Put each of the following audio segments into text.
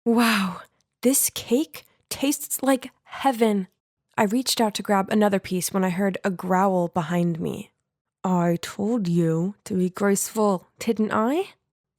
Wow, this cake tastes like heaven. I reached out to grab another piece when I heard a growl behind me. I told you to be graceful, didn't I?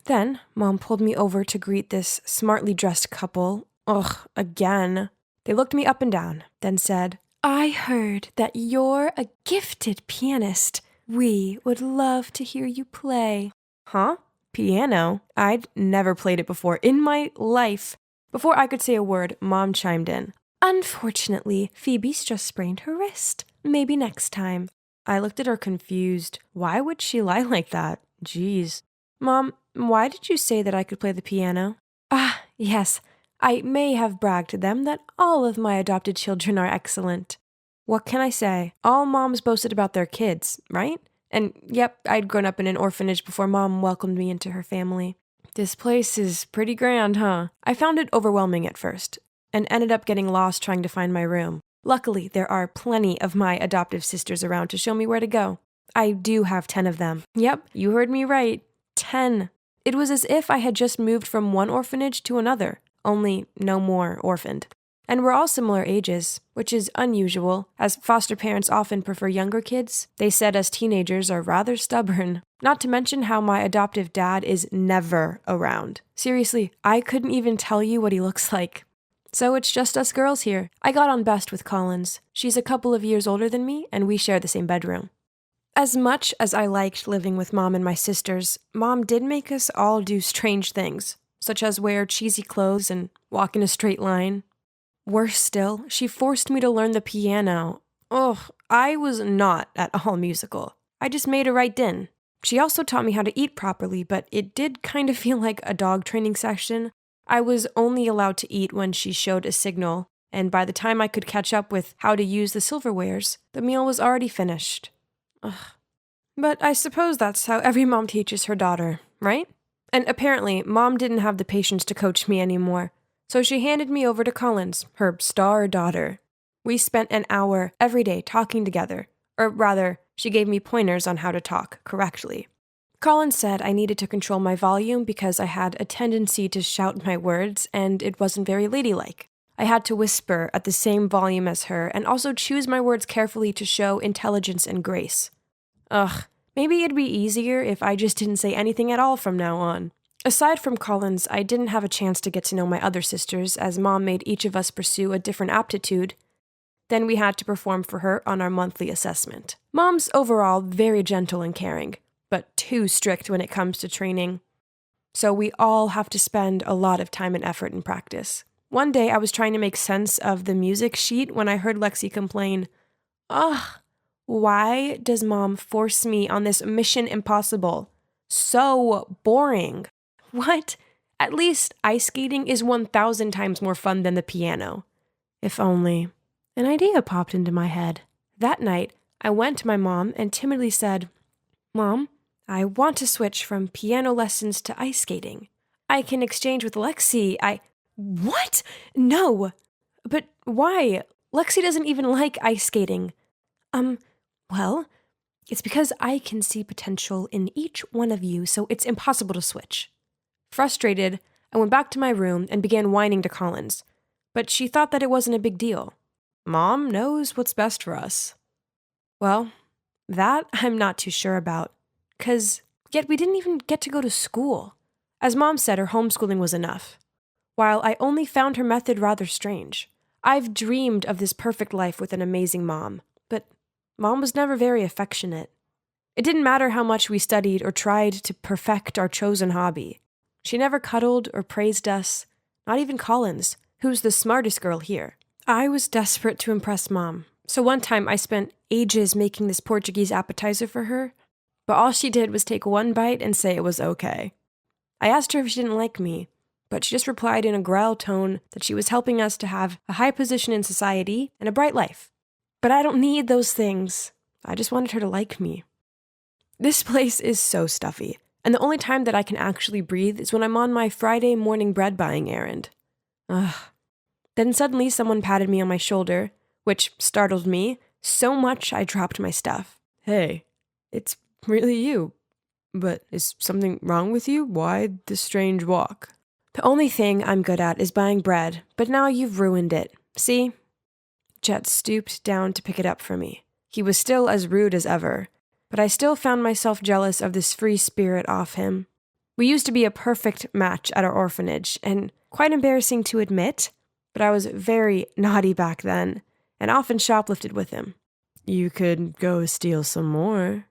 Then, Mom pulled me over to greet this smartly dressed couple. Ugh, again. They looked me up and down, then said, I heard that you're a gifted pianist. We would love to hear you play. Huh? Piano? I'd never played it before in my life. Before I could say a word, Mom chimed in. Unfortunately, Phoebe's just sprained her wrist. Maybe next time. I looked at her confused. Why would she lie like that? Jeez. Mom, why did you say that I could play the piano? Ah, yes. I may have bragged to them that all of my adopted children are excellent. What can I say? All moms boasted about their kids, right? And yep, I'd grown up in an orphanage before Mom welcomed me into her family. This place is pretty grand, huh? I found it overwhelming at first, and ended up getting lost trying to find my room. Luckily, there are plenty of my adoptive sisters around to show me where to go. I do have 10 of them. Yep, you heard me right. 10. It was as if I had just moved from one orphanage to another, only no more orphaned. And we're all similar ages, which is unusual, as foster parents often prefer younger kids. They said us teenagers are rather stubborn. Not to mention how my adoptive dad is never around. Seriously, I couldn't even tell you what he looks like. So it's just us girls here. I got on best with Collins. She's a couple of years older than me, and we share the same bedroom. As much as I liked living with Mom and my sisters, Mom did make us all do strange things, such as wear cheesy clothes and walk in a straight line. Worse still, she forced me to learn the piano. Ugh, I was not at all musical. I just made a right din. She also taught me how to eat properly, but it did kind of feel like a dog training session. I was only allowed to eat when she showed a signal, and by the time I could catch up with how to use the silverwares, the meal was already finished. Ugh. But I suppose that's how every mom teaches her daughter, right? And apparently, Mom didn't have the patience to coach me anymore. So she handed me over to Collins, her star daughter. We spent an hour every day talking together, or rather, she gave me pointers on how to talk correctly. Collins said I needed to control my volume because I had a tendency to shout my words, and it wasn't very ladylike. I had to whisper at the same volume as her, and also choose my words carefully to show intelligence and grace. Ugh, maybe it'd be easier if I just didn't say anything at all from now on. Aside from Collins, I didn't have a chance to get to know my other sisters, as Mom made each of us pursue a different aptitude. Then we had to perform for her on our monthly assessment. Mom's overall very gentle and caring, but too strict when it comes to training. So we all have to spend a lot of time and effort in practice. One day I was trying to make sense of the music sheet when I heard Lexi complain, Ugh, why does Mom force me on this mission impossible? So boring. What? At least ice skating is 1,000 times more fun than the piano. If only. An idea popped into my head. That night, I went to my mom and timidly said, Mom, I want to switch from piano lessons to ice skating. I can exchange with Lexi. What? No. But why? Lexi doesn't even like ice skating. Well, it's because I can see potential in each one of you, so it's impossible to switch. Frustrated, I went back to my room and began whining to Collins, but she thought that it wasn't a big deal. Mom knows what's best for us. Well, that I'm not too sure about, yet we didn't even get to go to school. As Mom said, her homeschooling was enough. While I only found her method rather strange, I've dreamed of this perfect life with an amazing mom, but Mom was never very affectionate. It didn't matter how much we studied or tried to perfect our chosen hobby. She never cuddled or praised us, not even Collins, who's the smartest girl here. I was desperate to impress Mom, so one time I spent ages making this Portuguese appetizer for her, but all she did was take one bite and say it was okay. I asked her if she didn't like me, but she just replied in a growl tone that she was helping us to have a high position in society and a bright life. But I don't need those things. I just wanted her to like me. This place is so stuffy, and the only time that I can actually breathe is when I'm on my Friday morning bread buying errand. Ugh. Then suddenly someone patted me on my shoulder, which startled me so much I dropped my stuff. Hey, it's really you. But is something wrong with you? Why the strange walk? The only thing I'm good at is buying bread, but now you've ruined it. See? Jet stooped down to pick it up for me. He was still as rude as ever, but I still found myself jealous of this free spirit off him. We used to be a perfect match at our orphanage, and quite embarrassing to admit, but I was very naughty back then, and often shoplifted with him. You could go steal some more.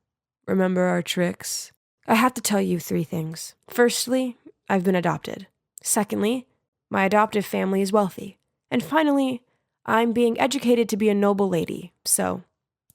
Remember our tricks? I have to tell you 3 things. Firstly, I've been adopted. Secondly, my adoptive family is wealthy. And finally, I'm being educated to be a noble lady, so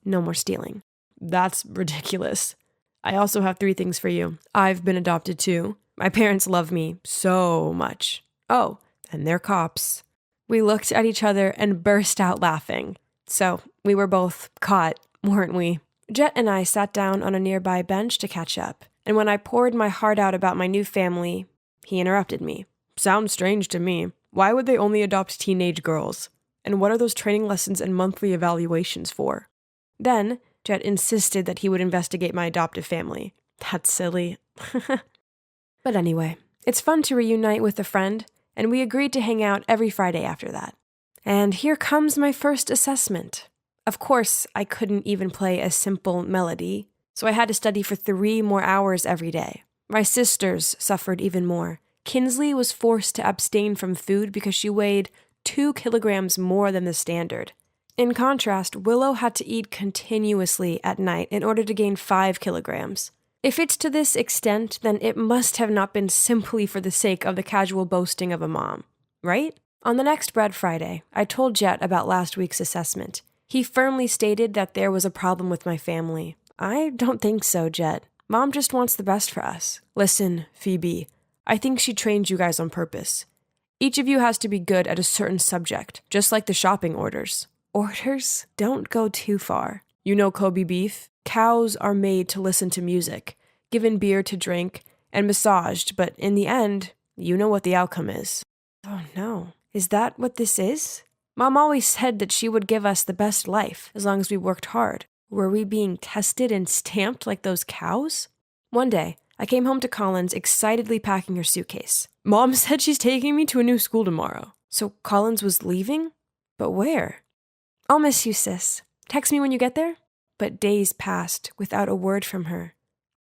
no more stealing. That's ridiculous. I also have 3 things for you. I've been adopted too. My parents love me so much. Oh, and they're cops. We looked at each other and burst out laughing. So we were both caught, weren't we? Jet and I sat down on a nearby bench to catch up, and when I poured my heart out about my new family, he interrupted me. Sounds strange to me. Why would they only adopt teenage girls? And what are those training lessons and monthly evaluations for? Then, Jet insisted that he would investigate my adoptive family. That's silly. But anyway, it's fun to reunite with a friend, and we agreed to hang out every Friday after that. And here comes my first assessment. Of course, I couldn't even play a simple melody, so I had to study for 3 more hours every day. My sisters suffered even more. Kinsley was forced to abstain from food because she weighed 2 kilograms more than the standard. In contrast, Willow had to eat continuously at night in order to gain 5 kilograms. If it's to this extent, then it must have not been simply for the sake of the casual boasting of a mom, right? On the next Bread Friday, I told Jet about last week's assessment. He firmly stated that there was a problem with my family. I don't think so, Jet. Mom just wants the best for us. Listen, Phoebe, I think she trained you guys on purpose. Each of you has to be good at a certain subject, just like the shopping orders. Orders? Don't go too far. You know Kobe beef? Cows are made to listen to music, given beer to drink, and massaged, but in the end, you know what the outcome is. Oh no. Is that what this is? Mom always said that she would give us the best life, as long as we worked hard. Were we being tested and stamped like those cows? One day, I came home to Collins excitedly packing her suitcase. Mom said she's taking me to a new school tomorrow. So Collins was leaving? But where? I'll miss you, sis. Text me when you get there? But days passed without a word from her.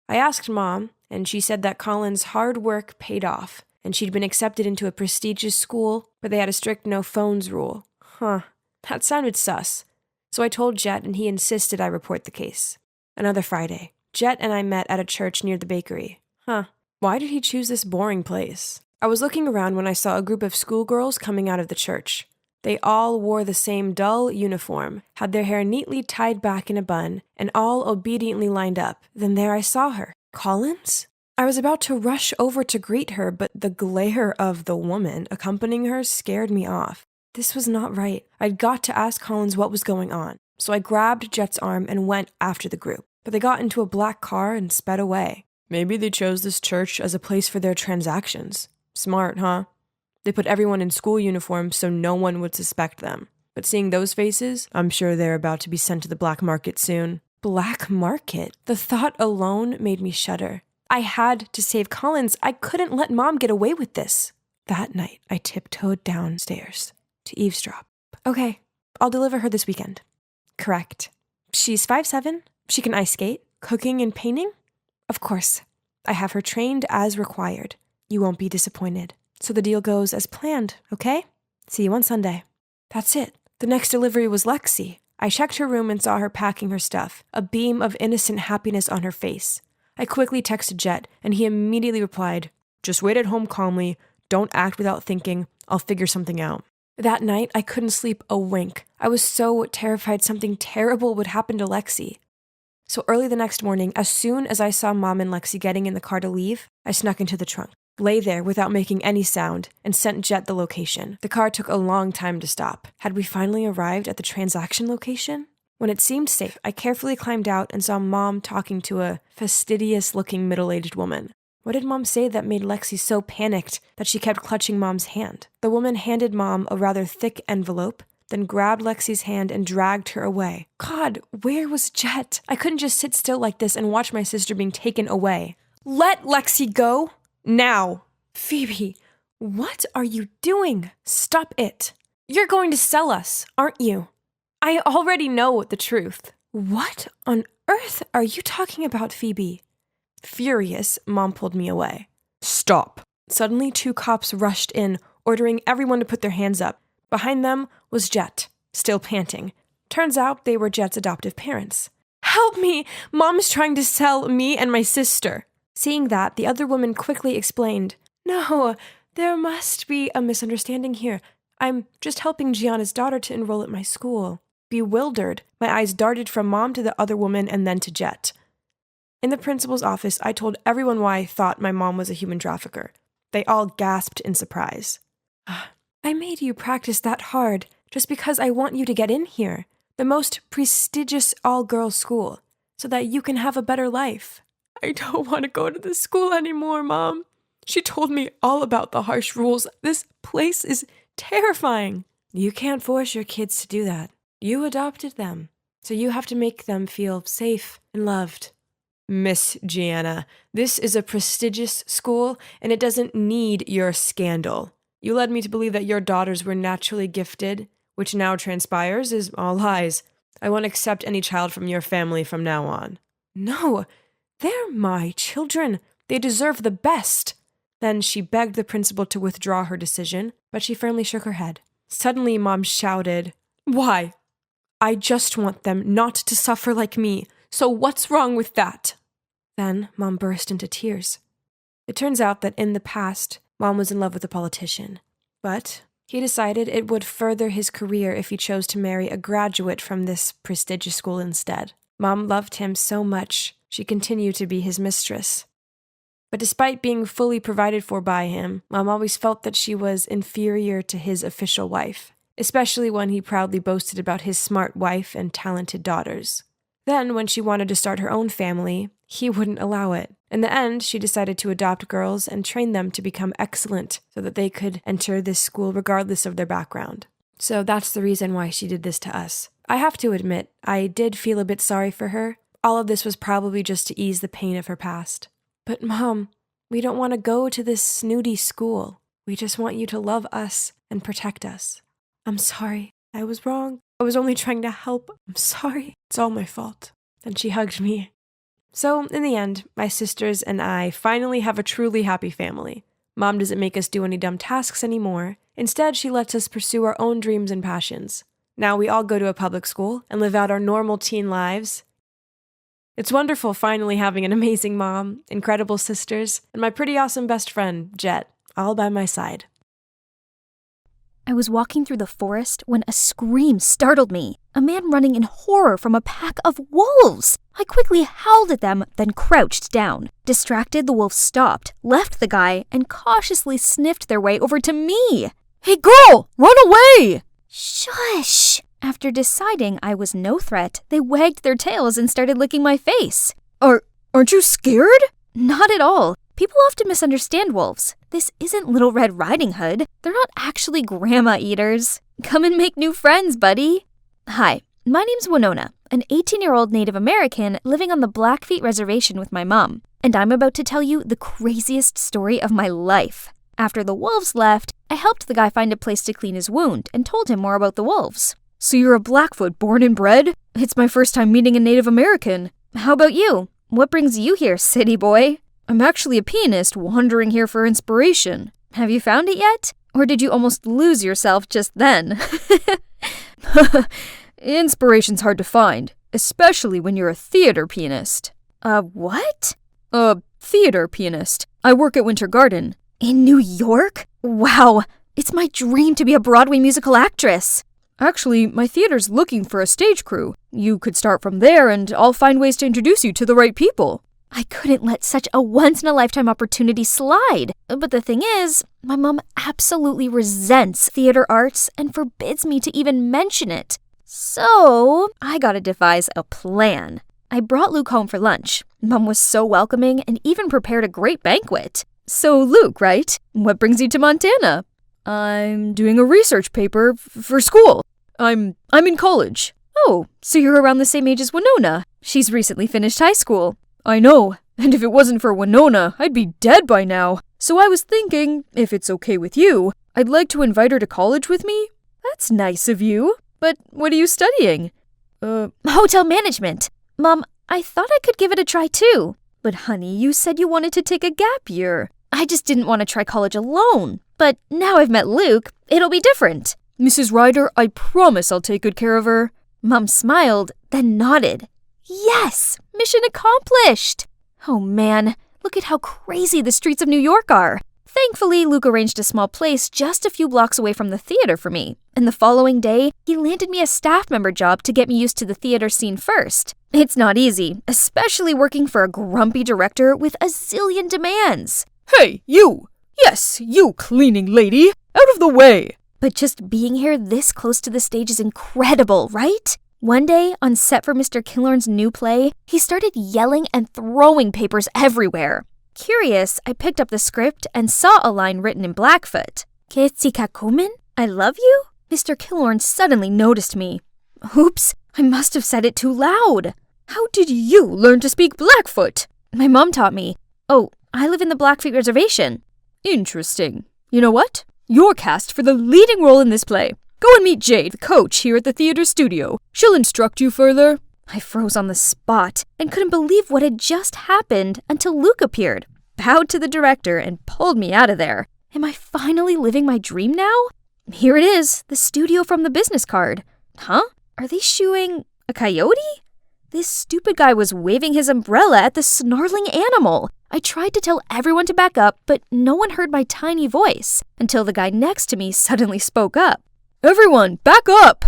I asked Mom, and she said that Collins' hard work paid off, and she'd been accepted into a prestigious school, but they had a strict no phones rule. Huh, that sounded sus. So I told Jet, and he insisted I report the case. Another Friday, Jet and I met at a church near the bakery. Why did he choose this boring place? I was looking around when I saw a group of schoolgirls coming out of the church. They all wore the same dull uniform, had their hair neatly tied back in a bun, and all obediently lined up. Then there I saw her. Collins? I was about to rush over to greet her, but the glare of the woman accompanying her scared me off. This was not right. I'd got to ask Collins what was going on. So I grabbed Jet's arm and went after the group. But they got into a black car and sped away. Maybe they chose this church as a place for their transactions. Smart, huh? They put everyone in school uniforms so no one would suspect them. But seeing those faces, I'm sure they're about to be sent to the black market soon. Black market? The thought alone made me shudder. I had to save Collins. I couldn't let Mom get away with this. That night, I tiptoed downstairs to eavesdrop. Okay, I'll deliver her this weekend. Correct. She's 5'7". She can ice skate, cooking and painting. Of course, I have her trained as required. You won't be disappointed. So the deal goes as planned, okay? See you on Sunday. That's it. The next delivery was Lexi. I checked her room and saw her packing her stuff, a beam of innocent happiness on her face. I quickly texted Jet, and he immediately replied, "Just wait at home calmly. Don't act without thinking. I'll figure something out." That night, I couldn't sleep a wink. I was so terrified something terrible would happen to Lexi. So early the next morning, as soon as I saw Mom and Lexi getting in the car to leave, I snuck into the trunk, lay there without making any sound, and sent Jet the location. The car took a long time to stop. Had we finally arrived at the transaction location? When it seemed safe, I carefully climbed out and saw Mom talking to a fastidious-looking middle-aged woman. What did Mom say that made Lexi so panicked that she kept clutching Mom's hand? The woman handed Mom a rather thick envelope, then grabbed Lexi's hand and dragged her away. God, where was Jet? I couldn't just sit still like this and watch my sister being taken away. Let Lexi go! Now! Phoebe, What are you doing? Stop it. You're going to sell us, aren't you? I already know the truth. What on earth are you talking about, Phoebe? Furious, Mom pulled me away. Stop. Suddenly, 2 cops rushed in, ordering everyone to put their hands up. Behind them was Jet, still panting. Turns out they were Jet's adoptive parents. Help me! Mom's trying to sell me and my sister. Seeing that, the other woman quickly explained, No, there must be a misunderstanding here. I'm just helping Gianna's daughter to enroll at my school. Bewildered, my eyes darted from Mom to the other woman and then to Jet. In the principal's office, I told everyone why I thought my mom was a human trafficker. They all gasped in surprise. I made you practice that hard just because I want you to get in here, the most prestigious all-girls school, so that you can have a better life. I don't want to go to this school anymore, Mom. She told me all about the harsh rules. This place is terrifying. You can't force your kids to do that. You adopted them, so you have to make them feel safe and loved. Miss Gianna, this is a prestigious school, and it doesn't need your scandal. You led me to believe that your daughters were naturally gifted, which now transpires is all lies. I won't accept any child from your family from now on. No, they're my children. They deserve the best. Then she begged the principal to withdraw her decision, but she firmly shook her head. Suddenly, Mom shouted, Why? I just want them not to suffer like me, so what's wrong with that? Then Mom burst into tears. It turns out that in the past, Mom was in love with a politician, but he decided it would further his career if he chose to marry a graduate from this prestigious school instead. Mom loved him so much, she continued to be his mistress. But despite being fully provided for by him, Mom always felt that she was inferior to his official wife, especially when he proudly boasted about his smart wife and talented daughters. Then, when she wanted to start her own family, he wouldn't allow it. In the end, she decided to adopt girls and train them to become excellent so that they could enter this school regardless of their background. So that's the reason why she did this to us. I have to admit, I did feel a bit sorry for her. All of this was probably just to ease the pain of her past. But Mom, we don't want to go to this snooty school. We just want you to love us and protect us. I'm sorry. I was wrong. I was only trying to help. I'm sorry. It's all my fault. And she hugged me. So, in the end, my sisters and I finally have a truly happy family. Mom doesn't make us do any dumb tasks anymore. Instead, she lets us pursue our own dreams and passions. Now we all go to a public school and live out our normal teen lives. It's wonderful finally having an amazing mom, incredible sisters, and my pretty awesome best friend, Jet, all by my side. I was walking through the forest when a scream startled me. A man running in horror from a pack of wolves. I quickly howled at them, then crouched down. Distracted, the wolves stopped, left the guy, and cautiously sniffed their way over to me. Hey girl, run away! Shush! After deciding I was no threat, they wagged their tails and started licking my face. Aren't you scared? Not at all. People often misunderstand wolves. This isn't Little Red Riding Hood. They're not actually grandma eaters. Come and make new friends, buddy. Hi, my name's Winona, an 18-year-old Native American living on the Blackfeet Reservation with my mom. And I'm about to tell you the craziest story of my life. After the wolves left, I helped the guy find a place to clean his wound and told him more about the wolves. So you're a Blackfoot born and bred? It's my first time meeting a Native American. How about you? What brings you here, city boy? I'm actually a pianist wandering here for inspiration. Have you found it yet? Or did you almost lose yourself just then? Inspiration's hard to find, especially when you're a theater pianist. What? A theater pianist. I work at Winter Garden. In New York? Wow, it's my dream to be a Broadway musical actress. Actually, my theater's looking for a stage crew. You could start from there and I'll find ways to introduce you to the right people. I couldn't let such a once-in-a-lifetime opportunity slide. But the thing is, my mom absolutely resents theater arts and forbids me to even mention it. So, I gotta devise a plan. I brought Luke home for lunch. Mom was so welcoming and even prepared a great banquet. So, Luke, right? What brings you to Montana? I'm doing a research paper for school. I'm in college. Oh, so you're around the same age as Winona. She's recently finished high school. I know. And if it wasn't for Winona, I'd be dead by now. So I was thinking, if it's okay with you, I'd like to invite her to college with me. That's nice of you. But what are you studying? Hotel management. Mom, I thought I could give it a try too. But honey, you said you wanted to take a gap year. I just didn't want to try college alone. But now I've met Luke, it'll be different. Mrs. Ryder, I promise I'll take good care of her. Mom smiled, then nodded. Yes! Mission accomplished! Oh man, look at how crazy the streets of New York are. Thankfully, Luke arranged a small place just a few blocks away from the theater for me. And the following day, he landed me a staff member job to get me used to the theater scene first. It's not easy, especially working for a grumpy director with a zillion demands. Hey, you! Yes, you cleaning lady! Out of the way! But just being here this close to the stage is incredible, right? One day, on set for Mr. Killorn's new play, he started yelling and throwing papers everywhere. Curious, I picked up the script and saw a line written in Blackfoot. Ketzikakumen? I love you? Mr. Killorn suddenly noticed me. Oops, I must have said it too loud. How did you learn to speak Blackfoot? My mom taught me. Oh, I live in the Blackfeet Reservation. Interesting. You know what? You're cast for the leading role in this play. Go and meet Jade, the coach here at the theater studio. She'll instruct you further. I froze on the spot and couldn't believe what had just happened until Luke appeared, bowed to the director, and pulled me out of there. Am I finally living my dream now? Here it is, the studio from the business card. Huh? Are they shooing a coyote? This stupid guy was waving his umbrella at the snarling animal. I tried to tell everyone to back up, but no one heard my tiny voice until the guy next to me suddenly spoke up. Everyone, back up!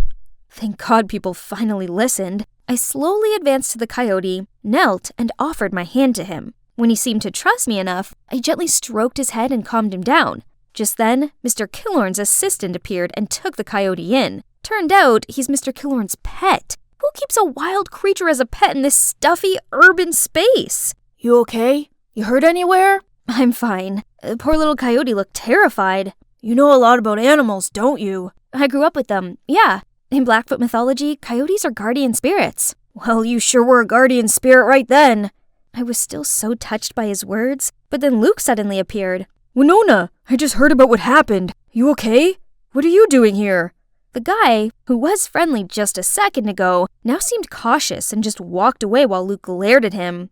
Thank God people finally listened. I slowly advanced to the coyote, knelt, and offered my hand to him. When he seemed to trust me enough, I gently stroked his head and calmed him down. Just then, Mr. Killorn's assistant appeared and took the coyote in. Turned out, he's Mr. Killorn's pet. Who keeps a wild creature as a pet in this stuffy, urban space? You okay? You hurt anywhere? I'm fine. The poor little coyote looked terrified. You know a lot about animals, don't you? I grew up with them, yeah. In Blackfoot mythology, coyotes are guardian spirits. Well, you sure were a guardian spirit right then. I was still so touched by his words, but then Luke suddenly appeared. Winona, I just heard about what happened. You okay? What are you doing here? The guy, who was friendly just a second ago, now seemed cautious and just walked away while Luke glared at him.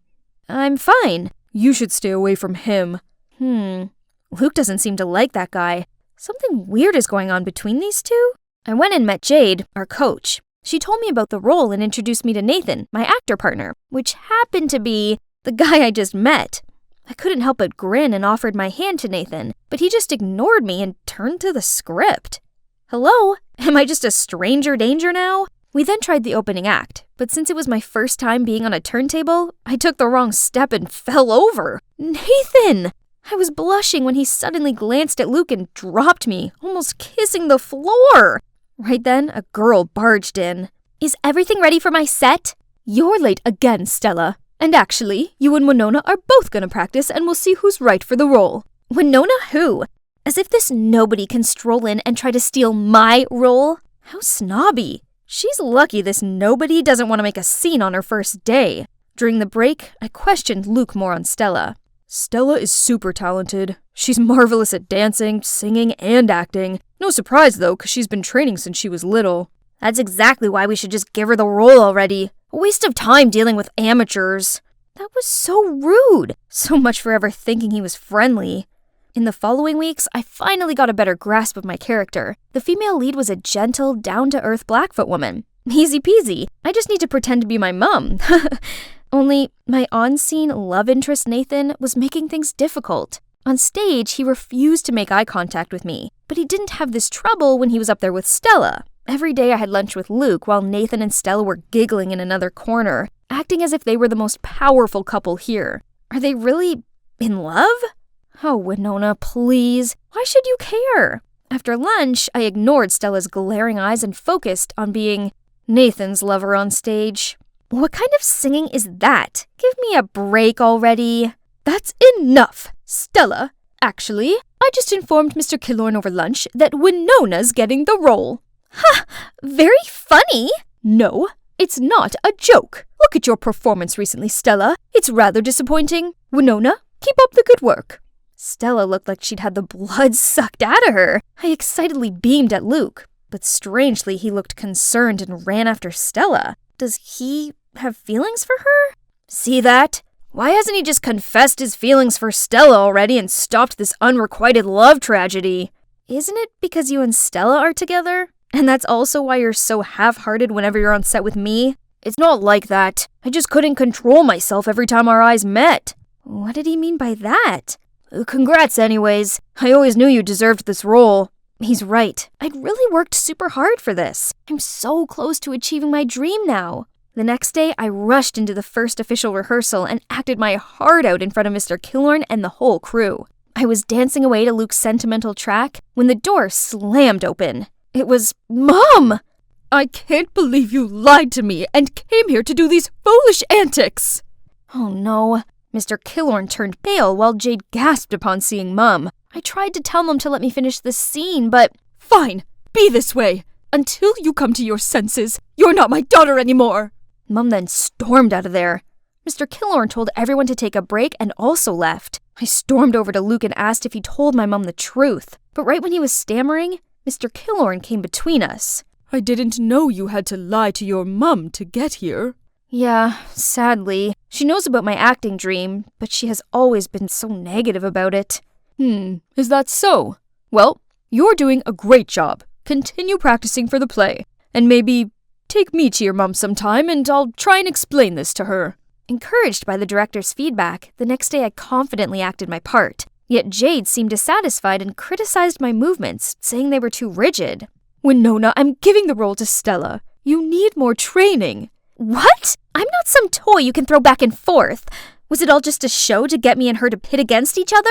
I'm fine. You should stay away from him. Luke doesn't seem to like that guy. Something weird is going on between these two. I went and met Jade, our coach. She told me about the role and introduced me to Nathan, my actor partner, which happened to be the guy I just met. I couldn't help but grin and offered my hand to Nathan, but he just ignored me and turned to the script. Hello? Am I just a stranger danger now? We then tried the opening act, but since it was my first time being on a turntable, I took the wrong step and fell over. Nathan! I was blushing when he suddenly glanced at Luke and dropped me, almost kissing the floor. Right then, a girl barged in. Is everything ready for my set? You're late again, Stella. And actually, you and Winona are both gonna practice and we'll see who's right for the role. Winona who? As if this nobody can stroll in and try to steal my role. How snobby. She's lucky this nobody doesn't want to make a scene on her first day. During the break, I questioned Luke more on Stella. Stella is super talented. She's marvelous at dancing, singing, and acting. No surprise, though, because she's been training since she was little. That's exactly why we should just give her the role already. A waste of time dealing with amateurs. That was so rude. So much for ever thinking he was friendly. In the following weeks, I finally got a better grasp of my character. The female lead was a gentle, down-to-earth Blackfoot woman. Easy peasy. I just need to pretend to be my mom. Only, my on-scene love interest Nathan was making things difficult. On stage, he refused to make eye contact with me, but he didn't have this trouble when he was up there with Stella. Every day I had lunch with Luke while Nathan and Stella were giggling in another corner, acting as if they were the most powerful couple here. Are they really in love? Oh, Winona, please. Why should you care? After lunch, I ignored Stella's glaring eyes and focused on being Nathan's lover on stage. What kind of singing is that? Give me a break already. That's enough, Stella. Actually, I just informed Mr. Killorn over lunch that Winona's getting the role. Ha! Very funny. No, it's not a joke. Look at your performance recently, Stella. It's rather disappointing. Winona, keep up the good work. Stella looked like she'd had the blood sucked out of her. I excitedly beamed at Luke, but strangely he looked concerned and ran after Stella. Does he have feelings for her? See that? Why hasn't he just confessed his feelings for Stella already and stopped this unrequited love tragedy? Isn't it because you and Stella are together? And that's also why you're so half-hearted whenever you're on set with me? It's not like that. I just couldn't control myself every time our eyes met. What did he mean by that? Congrats anyways. I always knew you deserved this role. He's right. I'd really worked super hard for this. I'm so close to achieving my dream now. The next day, I rushed into the first official rehearsal and acted my heart out in front of Mr. Killorn and the whole crew. I was dancing away to Luke's sentimental track when the door slammed open. It was Mom! I can't believe you lied to me and came here to do these foolish antics! Oh no. Mr. Killorn turned pale while Jade gasped upon seeing Mum. I tried to tell Mum to let me finish the scene, but... Fine, be this way. Until you come to your senses, you're not my daughter anymore. Mum then stormed out of there. Mr. Killorn told everyone to take a break and also left. I stormed over to Luke and asked if he told my mum the truth. But right when he was stammering, Mr. Killorn came between us. I didn't know you had to lie to your mum to get here. Yeah, sadly. She knows about my acting dream, but she has always been so negative about it. Is that so? Well, you're doing a great job. Continue practicing for the play. And maybe take me to your mum sometime and I'll try and explain this to her. Encouraged by the director's feedback, the next day I confidently acted my part. Yet Jade seemed dissatisfied and criticized my movements, saying they were too rigid. Winona, I'm giving the role to Stella. You need more training. What? I'm not some toy you can throw back and forth. Was it all just a show to get me and her to pit against each other?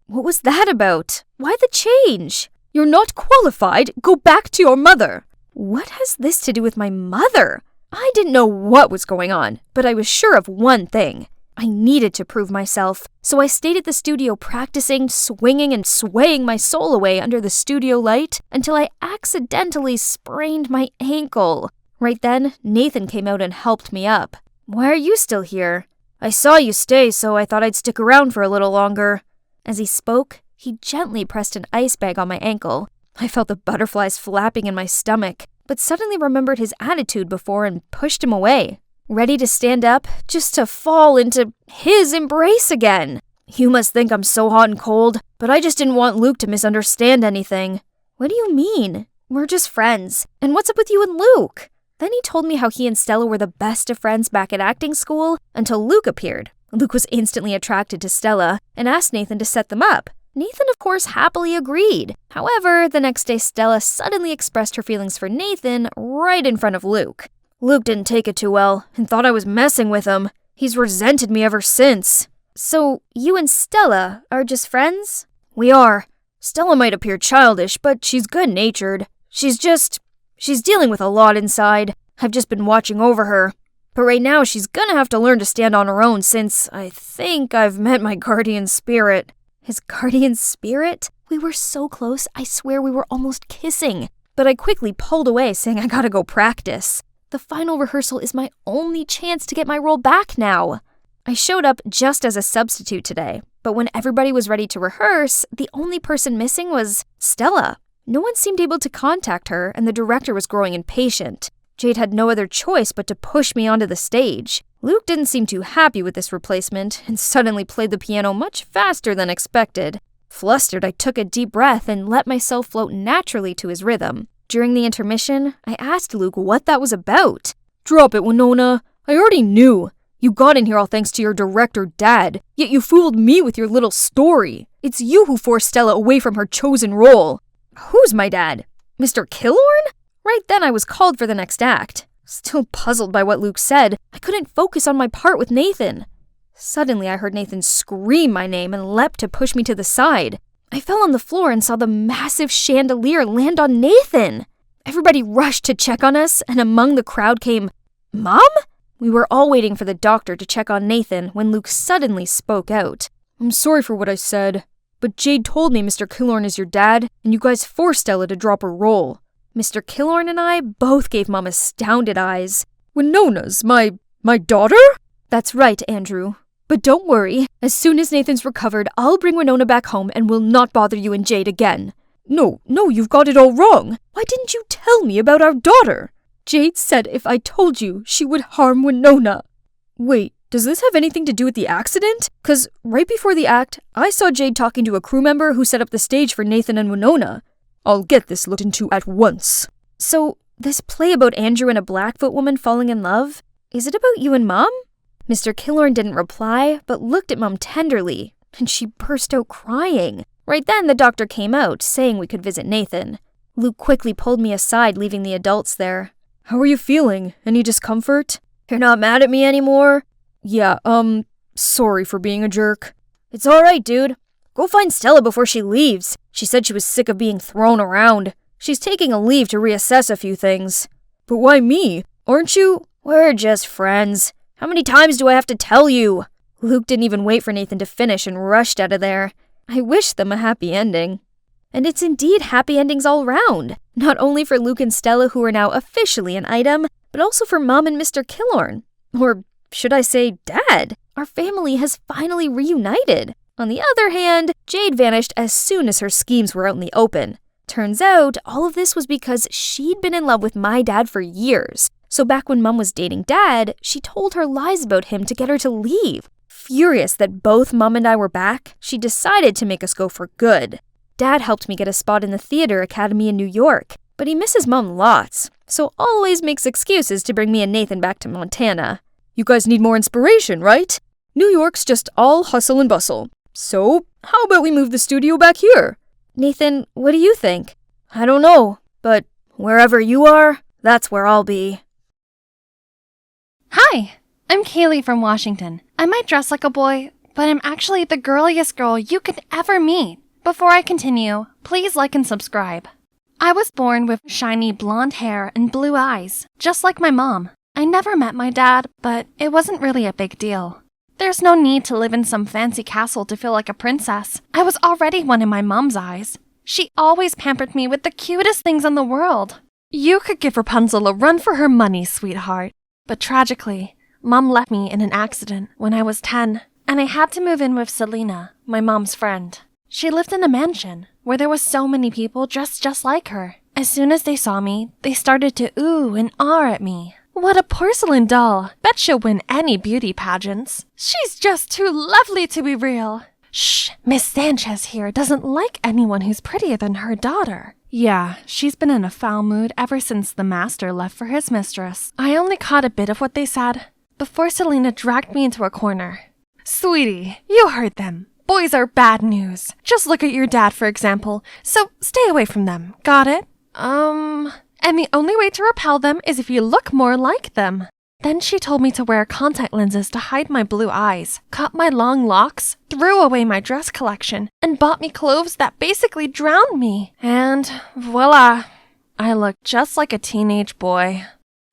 What was that about? Why the change? You're not qualified. Go back to your mother. What has this to do with my mother? I didn't know what was going on, but I was sure of one thing. I needed to prove myself, so I stayed at the studio practicing, swinging and swaying my soul away under the studio light until I accidentally sprained my ankle. Right then, Nathan came out and helped me up. Why are you still here? I saw you stay, so I thought I'd stick around for a little longer. As he spoke, he gently pressed an ice bag on my ankle. I felt the butterflies flapping in my stomach, but suddenly remembered his attitude before and pushed him away, ready to stand up just to fall into his embrace again. You must think I'm so hot and cold, but I just didn't want Luke to misunderstand anything. What do you mean? We're just friends. And what's up with you and Luke? Then he told me how he and Stella were the best of friends back at acting school until Luke appeared. Luke was instantly attracted to Stella and asked Nathan to set them up. Nathan, of course, happily agreed. However, the next day Stella suddenly expressed her feelings for Nathan right in front of Luke. Luke didn't take it too well and thought I was messing with him. He's resented me ever since. So, you and Stella are just friends? We are. Stella might appear childish, but she's good-natured. She's dealing with a lot inside. I've just been watching over her. But right now she's gonna have to learn to stand on her own since I think I've met my guardian spirit. His guardian spirit? We were so close, I swear we were almost kissing. But I quickly pulled away, saying I gotta go practice. The final rehearsal is my only chance to get my role back now. I showed up just as a substitute today, but when everybody was ready to rehearse, the only person missing was Stella. No one seemed able to contact her, and the director was growing impatient. Jade had no other choice but to push me onto the stage. Luke didn't seem too happy with this replacement and suddenly played the piano much faster than expected. Flustered, I took a deep breath and let myself float naturally to his rhythm. During the intermission, I asked Luke what that was about. Drop it, Winona. I already knew. You got in here all thanks to your director dad, yet you fooled me with your little story. It's you who forced Stella away from her chosen role. Who's my dad? Mr. Killorn? Right then I was called for the next act. Still puzzled by what Luke said, I couldn't focus on my part with Nathan. Suddenly I heard Nathan scream my name and leapt to push me to the side. I fell on the floor and saw the massive chandelier land on Nathan. Everybody rushed to check on us, and among the crowd came, Mom? We were all waiting for the doctor to check on Nathan when Luke suddenly spoke out. I'm sorry for what I said, but Jade told me Mr. Killorn is your dad, and you guys forced Stella to drop her role. Mr. Killorn and I both gave Mom astounded eyes. Winona's my My daughter? That's right, Andrew. But don't worry. As soon as Nathan's recovered, I'll bring Winona back home and will not bother you and Jade again. No, you've got it all wrong. Why didn't you tell me about our daughter? Jade said if I told you, she would harm Winona. Wait, does this have anything to do with the accident? 'Cause right before the act, I saw Jade talking to a crew member who set up the stage for Nathan and Winona. I'll get this looked into at once. So, this play about Andrew and a Blackfoot woman falling in love, is it about you and Mom? Mr. Killorn didn't reply, but looked at Mom tenderly, and she burst out crying. Right then, the doctor came out, saying we could visit Nathan. Luke quickly pulled me aside, leaving the adults there. How are you feeling? Any discomfort? You're not mad at me anymore? Yeah, sorry for being a jerk. It's alright, dude. Go find Stella before she leaves. She said she was sick of being thrown around. She's taking a leave to reassess a few things. But why me? Aren't you? We're just friends. How many times do I have to tell you? Luke didn't even wait for Nathan to finish and rushed out of there. I wish them a happy ending. And it's indeed happy endings all round. Not only for Luke and Stella, who are now officially an item, but also for Mom and Mr. Killorn. Or should I say Dad? Our family has finally reunited. On the other hand, Jade vanished as soon as her schemes were out in the open. Turns out, all of this was because she'd been in love with my dad for years. So back when Mom was dating Dad, she told her lies about him to get her to leave. Furious that both Mom and I were back, she decided to make us go for good. Dad helped me get a spot in the theater academy in New York, but he misses Mom lots, so always makes excuses to bring me and Nathan back to Montana. You guys need more inspiration, right? New York's just all hustle and bustle. So, how about we move the studio back here? Nathan, what do you think? I don't know, but wherever you are, that's where I'll be. Hi, I'm Kaylee from Washington. I might dress like a boy, but I'm actually the girliest girl you could ever meet. Before I continue, please like and subscribe. I was born with shiny blonde hair and blue eyes, just like my mom. I never met my dad, but it wasn't really a big deal. There's no need to live in some fancy castle to feel like a princess. I was already one in my mom's eyes. She always pampered me with the cutest things in the world. You could give Rapunzel a run for her money, sweetheart. But tragically, Mom left me in an accident when I was 10, and I had to move in with Selena, my mom's friend. She lived in a mansion where there were so many people dressed just like her. As soon as they saw me, they started to ooh and ah at me. What a porcelain doll. Bet she'll win any beauty pageants. She's just too lovely to be real. Shh, Miss Sanchez here doesn't like anyone who's prettier than her daughter. Yeah, she's been in a foul mood ever since the master left for his mistress. I only caught a bit of what they said before Selena dragged me into a corner. Sweetie, you heard them. Boys are bad news. Just look at your dad, for example. So stay away from them. Got it? And the only way to repel them is if you look more like them. Then she told me to wear contact lenses to hide my blue eyes, cut my long locks, threw away my dress collection, and bought me clothes that basically drowned me. And voila, I looked just like a teenage boy.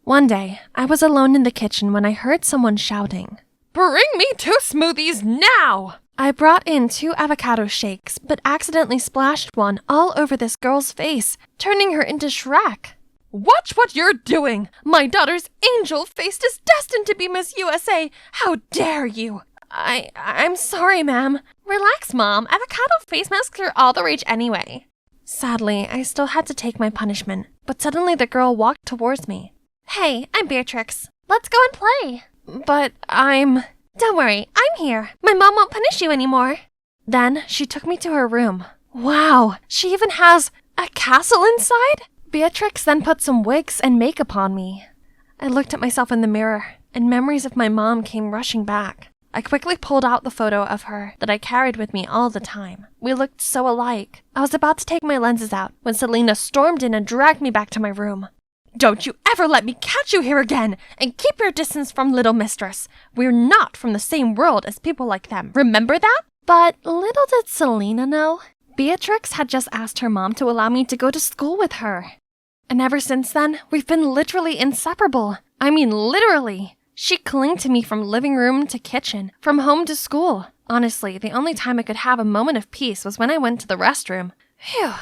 One day, I was alone in the kitchen when I heard someone shouting, "Bring me 2 smoothies now!" I brought in 2 avocado shakes, but accidentally splashed one all over this girl's face, turning her into Shrek. Watch what you're doing! My daughter's angel face is destined to be Miss USA! How dare you! I'm sorry, ma'am. Relax, Mom. Avocado face masks are all the rage anyway. Sadly, I still had to take my punishment, but suddenly the girl walked towards me. Hey, I'm Beatrix. Let's go and play. But Don't worry, I'm here. My mom won't punish you anymore. Then she took me to her room. Wow, she even has a castle inside? Beatrix then put some wigs and makeup on me. I looked at myself in the mirror, and memories of my mom came rushing back. I quickly pulled out the photo of her that I carried with me all the time. We looked so alike. I was about to take my lenses out when Selena stormed in and dragged me back to my room. Don't you ever let me catch you here again, and keep your distance from little mistress. We're not from the same world as people like them. Remember that? But little did Selena know, Beatrix had just asked her mom to allow me to go to school with her. And ever since then, we've been literally inseparable. I mean, literally. She clinged to me from living room to kitchen, from home to school. Honestly, the only time I could have a moment of peace was when I went to the restroom. Phew.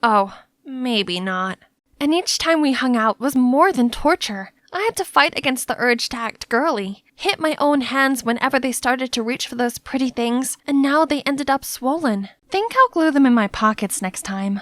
Oh, maybe not. And each time we hung out was more than torture. I had to fight against the urge to act girly, hit my own hands whenever they started to reach for those pretty things, and now they ended up swollen. Think I'll glue them in my pockets next time.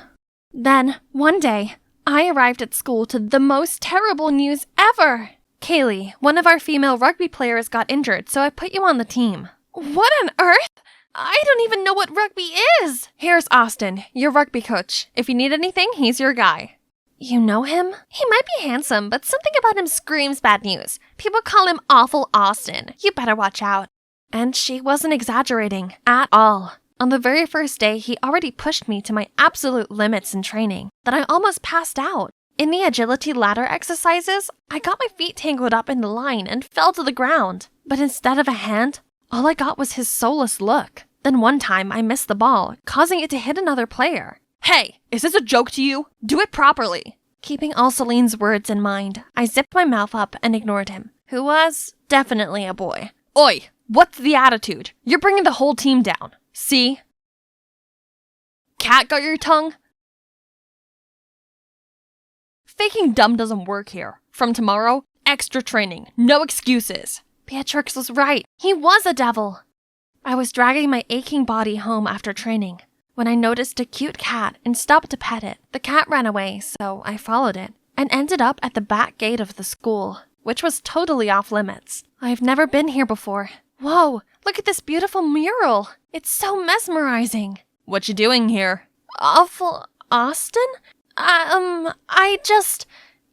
Then, one day, I arrived at school to the most terrible news ever. Kaylee, one of our female rugby players, got injured, so I put you on the team. What on earth? I don't even know what rugby is! Here's Austin, your rugby coach. If you need anything, he's your guy. You know him? He might be handsome, but something about him screams bad news. People call him Awful Austin. You better watch out. And she wasn't exaggerating at all. On the very first day, he already pushed me to my absolute limits in training, that I almost passed out. In the agility ladder exercises, I got my feet tangled up in the line and fell to the ground. But instead of a hand, all I got was his soulless look. Then one time, I missed the ball, causing it to hit another player. Hey, is this a joke to you? Do it properly. Keeping all Celine's words in mind, I zipped my mouth up and ignored him, who was definitely a boy. Oi, what's the attitude? You're bringing the whole team down. See? Cat got your tongue? Faking dumb doesn't work here. From tomorrow, extra training, no excuses. Beatrix was right. He was a devil. I was dragging my aching body home after training when I noticed a cute cat and stopped to pet it. The cat ran away, so I followed it and ended up at the back gate of the school, which was totally off limits. I've never been here before. Whoa, look at this beautiful mural. It's so mesmerizing. What you doing here? Awful Austin?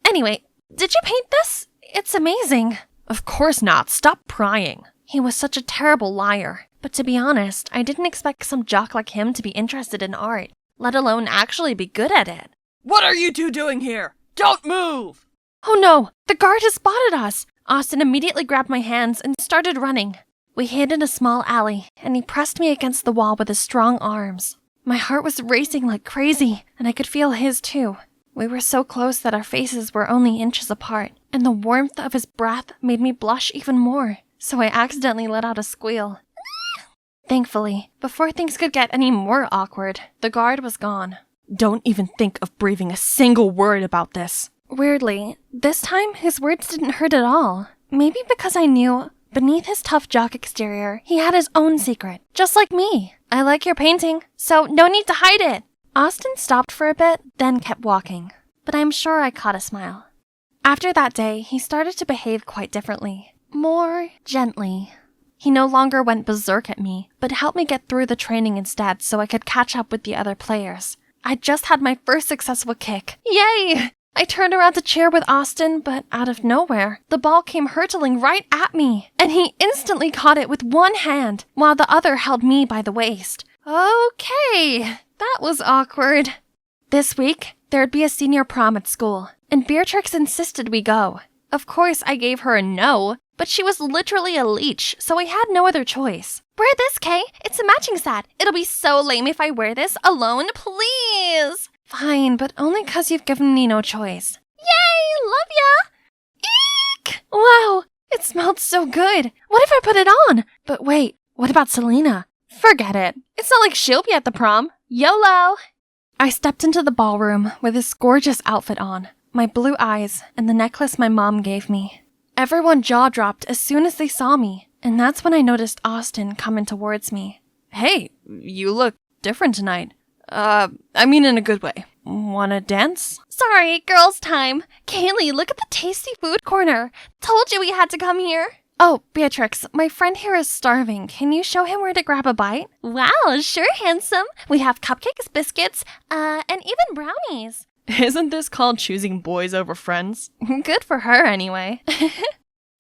Anyway, did you paint this? It's amazing. Of course not. Stop prying. He was such a terrible liar. But to be honest, I didn't expect some jock like him to be interested in art, let alone actually be good at it. What are you two doing here? Don't move! Oh no, the guard has spotted us. Austin immediately grabbed my hands and started running. We hid in a small alley, and he pressed me against the wall with his strong arms. My heart was racing like crazy, and I could feel his too. We were so close that our faces were only inches apart, and the warmth of his breath made me blush even more, so I accidentally let out a squeal. Thankfully, before things could get any more awkward, the guard was gone. Don't even think of breathing a single word about this. Weirdly, this time his words didn't hurt at all. Maybe because I knew beneath his tough jock exterior, he had his own secret, just like me. I like your painting, so no need to hide it. Austin stopped for a bit, then kept walking, but I'm sure I caught a smile. After that day, he started to behave quite differently, more gently. He no longer went berserk at me, but helped me get through the training instead so I could catch up with the other players. I just had my first successful kick. Yay! I turned around to cheer with Austin, but out of nowhere, the ball came hurtling right at me, and he instantly caught it with one hand, while the other held me by the waist. Okay, that was awkward. This week, there'd be a senior prom at school, and Beatrix insisted we go. Of course, I gave her a no, but she was literally a leech, so I had no other choice. Wear this, Kay. It's a matching set. It'll be so lame if I wear this alone, please. Fine, but only 'cause you've given me no choice. Yay! Love ya! Eek! Wow, it smelled so good. What if I put it on? But wait, what about Selena? Forget it. It's not like she'll be at the prom. YOLO! I stepped into the ballroom with this gorgeous outfit on, my blue eyes, and the necklace my mom gave me. Everyone jaw-dropped as soon as they saw me, and that's when I noticed Austin coming towards me. Hey, you look different tonight. I mean in a good way. Wanna dance? Sorry, girls' time. Kaylee, look at the tasty food corner. Told you we had to come here. Oh, Beatrix, my friend here is starving. Can you show him where to grab a bite? Wow, sure, handsome. We have cupcakes, biscuits, and even brownies. Isn't this called choosing boys over friends? Good for her, anyway.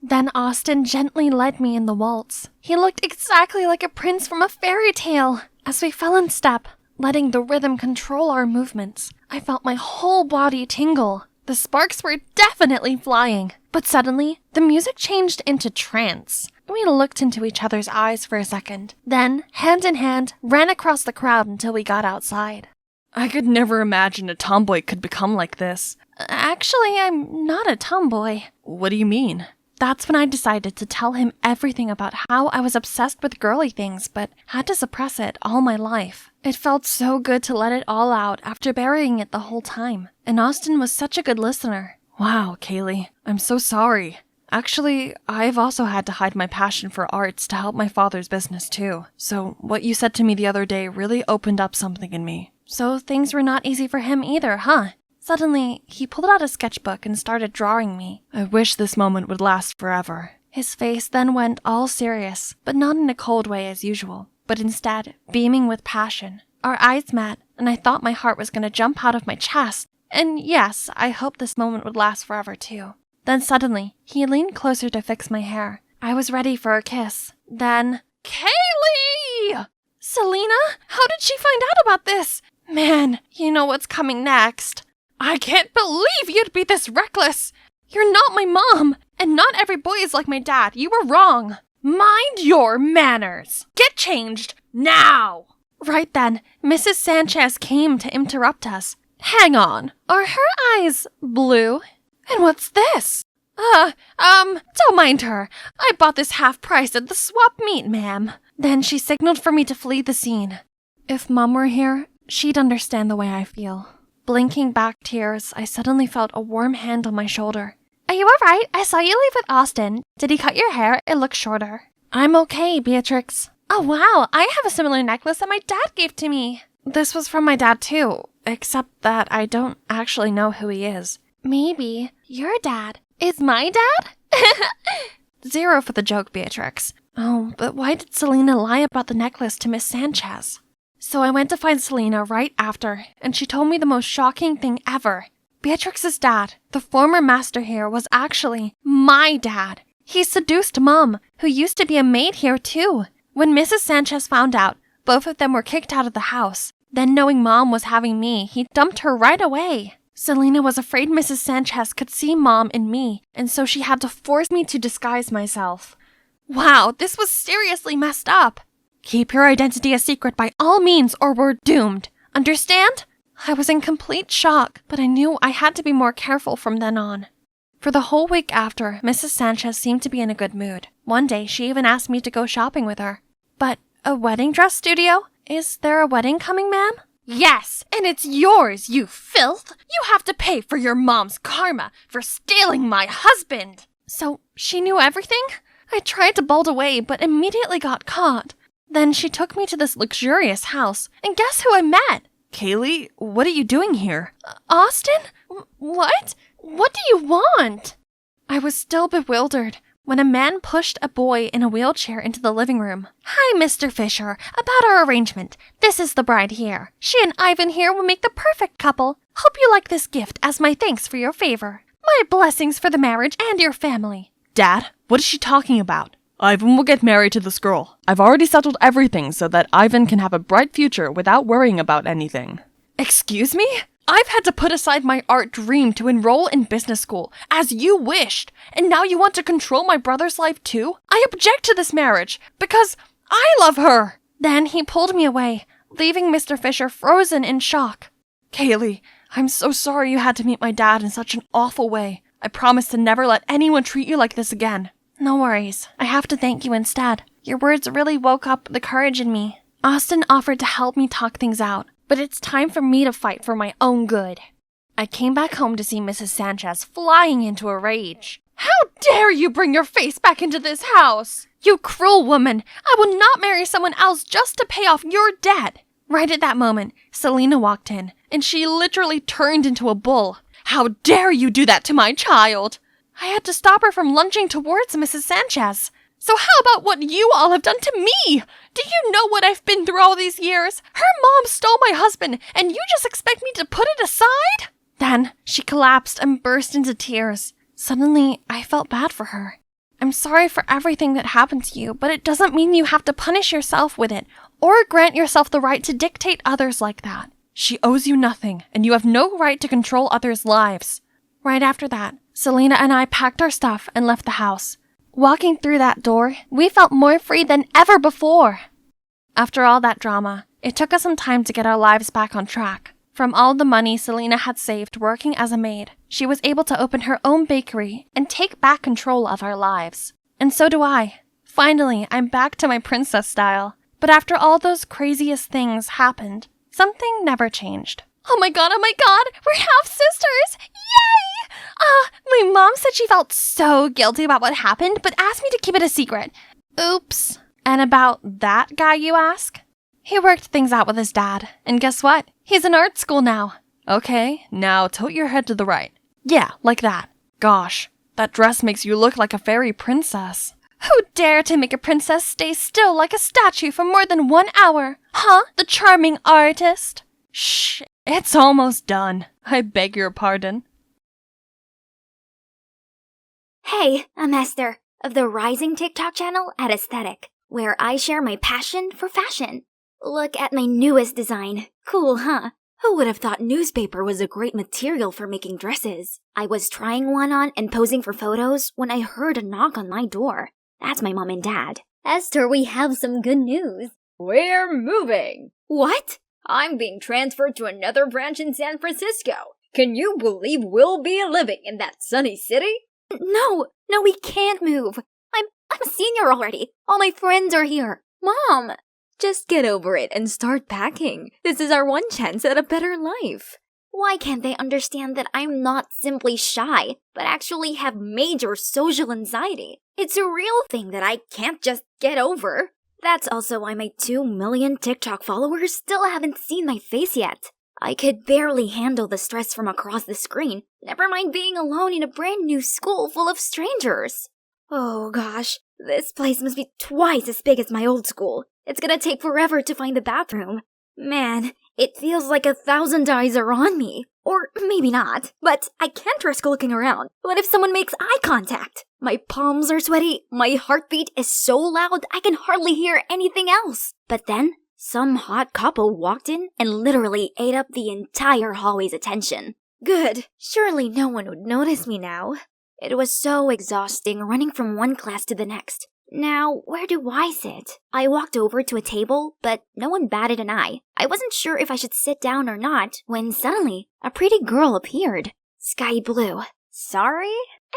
Then Austin gently led me in the waltz. He looked exactly like a prince from a fairy tale. As we fell in step, letting the rhythm control our movements, I felt my whole body tingle. The sparks were definitely flying. But suddenly, the music changed into trance. We looked into each other's eyes for a second, then, hand in hand, ran across the crowd until we got outside. I could never imagine a tomboy could become like this. Actually, I'm not a tomboy. What do you mean? That's when I decided to tell him everything about how I was obsessed with girly things, but had to suppress it all my life. It felt so good to let it all out after burying it the whole time. And Austin was such a good listener. Wow, Kaylee, I'm so sorry. Actually, I've also had to hide my passion for arts to help my father's business too. So what you said to me the other day really opened up something in me. So things were not easy for him either, huh? Suddenly, he pulled out a sketchbook and started drawing me. I wish this moment would last forever. His face then went all serious, but not in a cold way as usual, but instead beaming with passion. Our eyes met, and I thought my heart was going to jump out of my chest. And yes, I hoped this moment would last forever too. Then suddenly, he leaned closer to fix my hair. I was ready for a kiss. Then, Kaylee! Selena? How did she find out about this? Man, you know what's coming next. I can't believe you'd be this reckless. You're not my mom, and not every boy is like my dad. You were wrong. Mind your manners. Get changed now. Right then, Mrs. Sanchez came to interrupt us. Hang on, are her eyes blue? And what's this? Don't mind her. I bought this half price at the swap meet, ma'am. Then she signaled for me to flee the scene. If Mom were here, she'd understand the way I feel. Blinking back tears, I suddenly felt a warm hand on my shoulder. Are you alright? I saw you leave with Austin. Did he cut your hair? It looks shorter. I'm okay, Beatrix. Oh wow, I have a similar necklace that my dad gave to me. This was from my dad too, except that I don't actually know who he is. Maybe your dad is my dad? 0 for the joke, Beatrix. Oh, but why did Selena lie about the necklace to Miss Sanchez? So I went to find Selena right after, and she told me the most shocking thing ever. Beatrix's dad, the former master here, was actually my dad. He seduced Mom, who used to be a maid here too. When Mrs. Sanchez found out, both of them were kicked out of the house. Then knowing Mom was having me, he dumped her right away. Selena was afraid Mrs. Sanchez could see Mom in me, and so she had to force me to disguise myself. Wow, this was seriously messed up. Keep your identity a secret by all means or we're doomed. Understand? I was in complete shock, but I knew I had to be more careful from then on. For the whole week after, Mrs. Sanchez seemed to be in a good mood. One day, she even asked me to go shopping with her. But a wedding dress studio? Is there a wedding coming, ma'am? Yes, and it's yours, you filth! You have to pay for your mom's karma for stealing my husband! So, she knew everything? I tried to bolt away, but immediately got caught. Then she took me to this luxurious house, and guess who I met? Kaylee, what are you doing here? Austin? What? What do you want? I was still bewildered when a man pushed a boy in a wheelchair into the living room. Hi, Mr. Fisher. About our arrangement. This is the bride here. She and Ivan here will make the perfect couple. Hope you like this gift as my thanks for your favor. My blessings for the marriage and your family. Dad, what is she talking about? Ivan will get married to this girl. I've already settled everything so that Ivan can have a bright future without worrying about anything. Excuse me? I've had to put aside my art dream to enroll in business school, as you wished, and now you want to control my brother's life too? I object to this marriage, because I love her! Then he pulled me away, leaving Mr. Fisher frozen in shock. Kaylee, I'm so sorry you had to meet my dad in such an awful way. I promise to never let anyone treat you like this again. No worries. I have to thank you instead. Your words really woke up the courage in me. Austin offered to help me talk things out, but it's time for me to fight for my own good. I came back home to see Mrs. Sanchez flying into a rage. How dare you bring your face back into this house? You cruel woman! I will not marry someone else just to pay off your debt! Right at that moment, Selena walked in, and she literally turned into a bull. How dare you do that to my child? I had to stop her from lunging towards Mrs. Sanchez. So how about what you all have done to me? Do you know what I've been through all these years? Her mom stole my husband, and you just expect me to put it aside? Then she collapsed and burst into tears. Suddenly, I felt bad for her. I'm sorry for everything that happened to you, but it doesn't mean you have to punish yourself with it, or grant yourself the right to dictate others like that. She owes you nothing, and you have no right to control others' lives. Right after that, Selena and I packed our stuff and left the house. Walking through that door, we felt more free than ever before. After all that drama, it took us some time to get our lives back on track. From all the money Selena had saved working as a maid, she was able to open her own bakery and take back control of our lives. And so do I. Finally, I'm back to my princess style. But after all those craziest things happened, something never changed. Oh my god, we're half sisters! Yay! that she felt so guilty about what happened, but asked me to keep it a secret. Oops. And about that guy, you ask? He worked things out with his dad, and guess what? He's in art school now. Okay, now tilt your head to the right. Yeah, like that. Gosh, that dress makes you look like a fairy princess. Who dare to make a princess stay still like a statue for more than 1 hour? Huh? The charming artist? Shh, it's almost done. I beg your pardon. Hey, I'm Esther of the rising TikTok channel at Aesthetic, where I share my passion for fashion. Look at my newest design. Cool, huh? Who would have thought newspaper was a great material for making dresses? I was trying one on and posing for photos when I heard a knock on my door. That's my mom and dad. Esther, we have some good news. We're moving. What? I'm being transferred to another branch in San Francisco. Can you believe we'll be living in that sunny city? No, we can't move. I'm a senior already. All my friends are here. Mom! Just get over it and start packing. This is our one chance at a better life. Why can't they understand that I'm not simply shy, but actually have major social anxiety? It's a real thing that I can't just get over. That's also why my 2 million TikTok followers still haven't seen my face yet. I could barely handle the stress from across the screen, never mind being alone in a brand new school full of strangers. Oh gosh, this place must be twice as big as my old school. It's gonna take forever to find the bathroom. Man, it feels like 1,000 eyes are on me. Or maybe not, but I can't risk looking around. What if someone makes eye contact? My palms are sweaty, my heartbeat is so loud I can hardly hear anything else. But then, some hot couple walked in and literally ate up the entire hallway's attention. Good, surely no one would notice me now. It was so exhausting running from one class to the next. Now, where do I sit? I walked over to a table, but no one batted an eye. I wasn't sure if I should sit down or not, when suddenly, a pretty girl appeared. Sky blue. Sorry?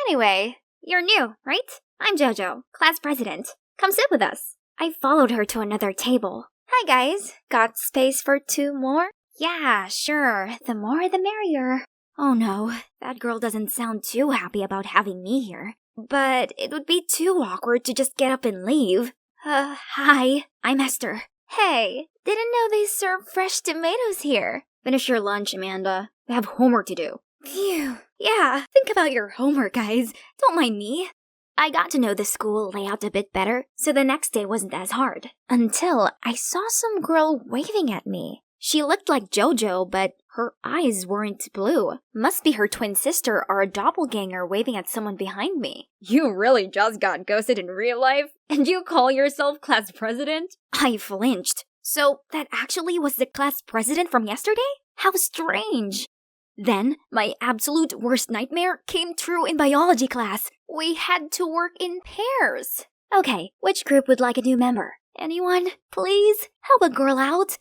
Anyway, you're new, right? I'm JoJo, class president. Come sit with us. I followed her to another table. Hi guys, got space for 2 more? Yeah, sure, the more the merrier. Oh no, that girl doesn't sound too happy about having me here. But it would be too awkward to just get up and leave. Hi, I'm Esther. Hey, didn't know they serve fresh tomatoes here. Finish your lunch, Amanda. We have homework to do. Phew. Yeah, think about your homework, guys. Don't mind me. I got to know the school layout a bit better, so the next day wasn't as hard. Until I saw some girl waving at me. She looked like JoJo, but her eyes weren't blue. Must be her twin sister or a doppelganger waving at someone behind me. You really just got ghosted in real life? And you call yourself class president? I flinched. So that actually was the class president from yesterday? How strange. Then, my absolute worst nightmare came true in biology class. We had to work in pairs. Okay, which group would like a new member? Anyone? Please? Help a girl out.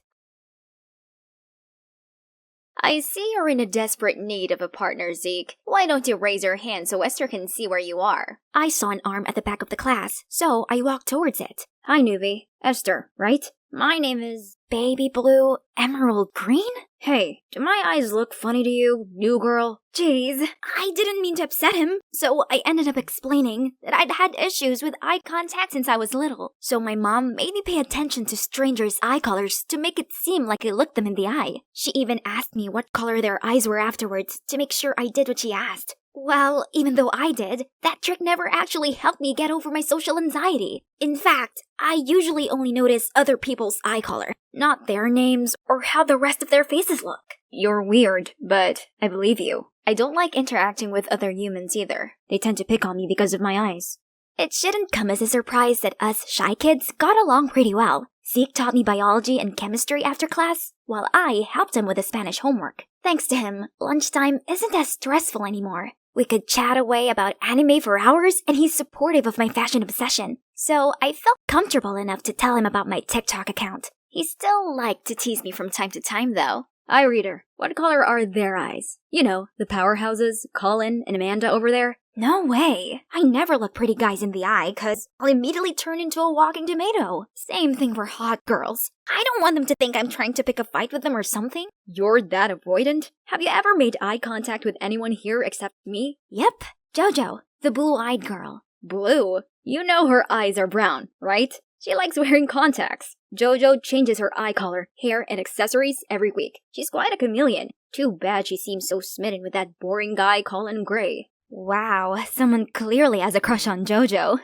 I see you're in a desperate need of a partner, Zeke. Why don't you raise your hand so Esther can see where you are? I saw an arm at the back of the class, so I walked towards it. Hi, newbie. Esther, right? My name is... Baby blue, emerald green? Hey, do my eyes look funny to you, new girl? Jeez, I didn't mean to upset him, so I ended up explaining that I'd had issues with eye contact since I was little. So my mom made me pay attention to strangers' eye colors to make it seem like I looked them in the eye. She even asked me what color their eyes were afterwards to make sure I did what she asked. Well, even though I did, that trick never actually helped me get over my social anxiety. In fact, I usually only notice other people's eye color, not their names or how the rest of their faces look. You're weird, but I believe you. I don't like interacting with other humans either. They tend to pick on me because of my eyes. It shouldn't come as a surprise that us shy kids got along pretty well. Zeke taught me biology and chemistry after class, while I helped him with the Spanish homework. Thanks to him, lunchtime isn't as stressful anymore. We could chat away about anime for hours, and he's supportive of my fashion obsession. So I felt comfortable enough to tell him about my TikTok account. He still liked to tease me from time to time, though. Reader, what color are their eyes? You know, the powerhouses, Colin and Amanda over there. No way. I never look pretty guys in the eye, cause I'll immediately turn into a walking tomato. Same thing for hot girls. I don't want them to think I'm trying to pick a fight with them or something. You're that avoidant? Have you ever made eye contact with anyone here except me? Yep. Jojo, the blue-eyed girl. Blue? You know her eyes are brown, right? She likes wearing contacts. Jojo changes her eye color, hair, and accessories every week. She's quite a chameleon. Too bad she seems so smitten with that boring guy Colin Gray. Wow, someone clearly has a crush on Jojo.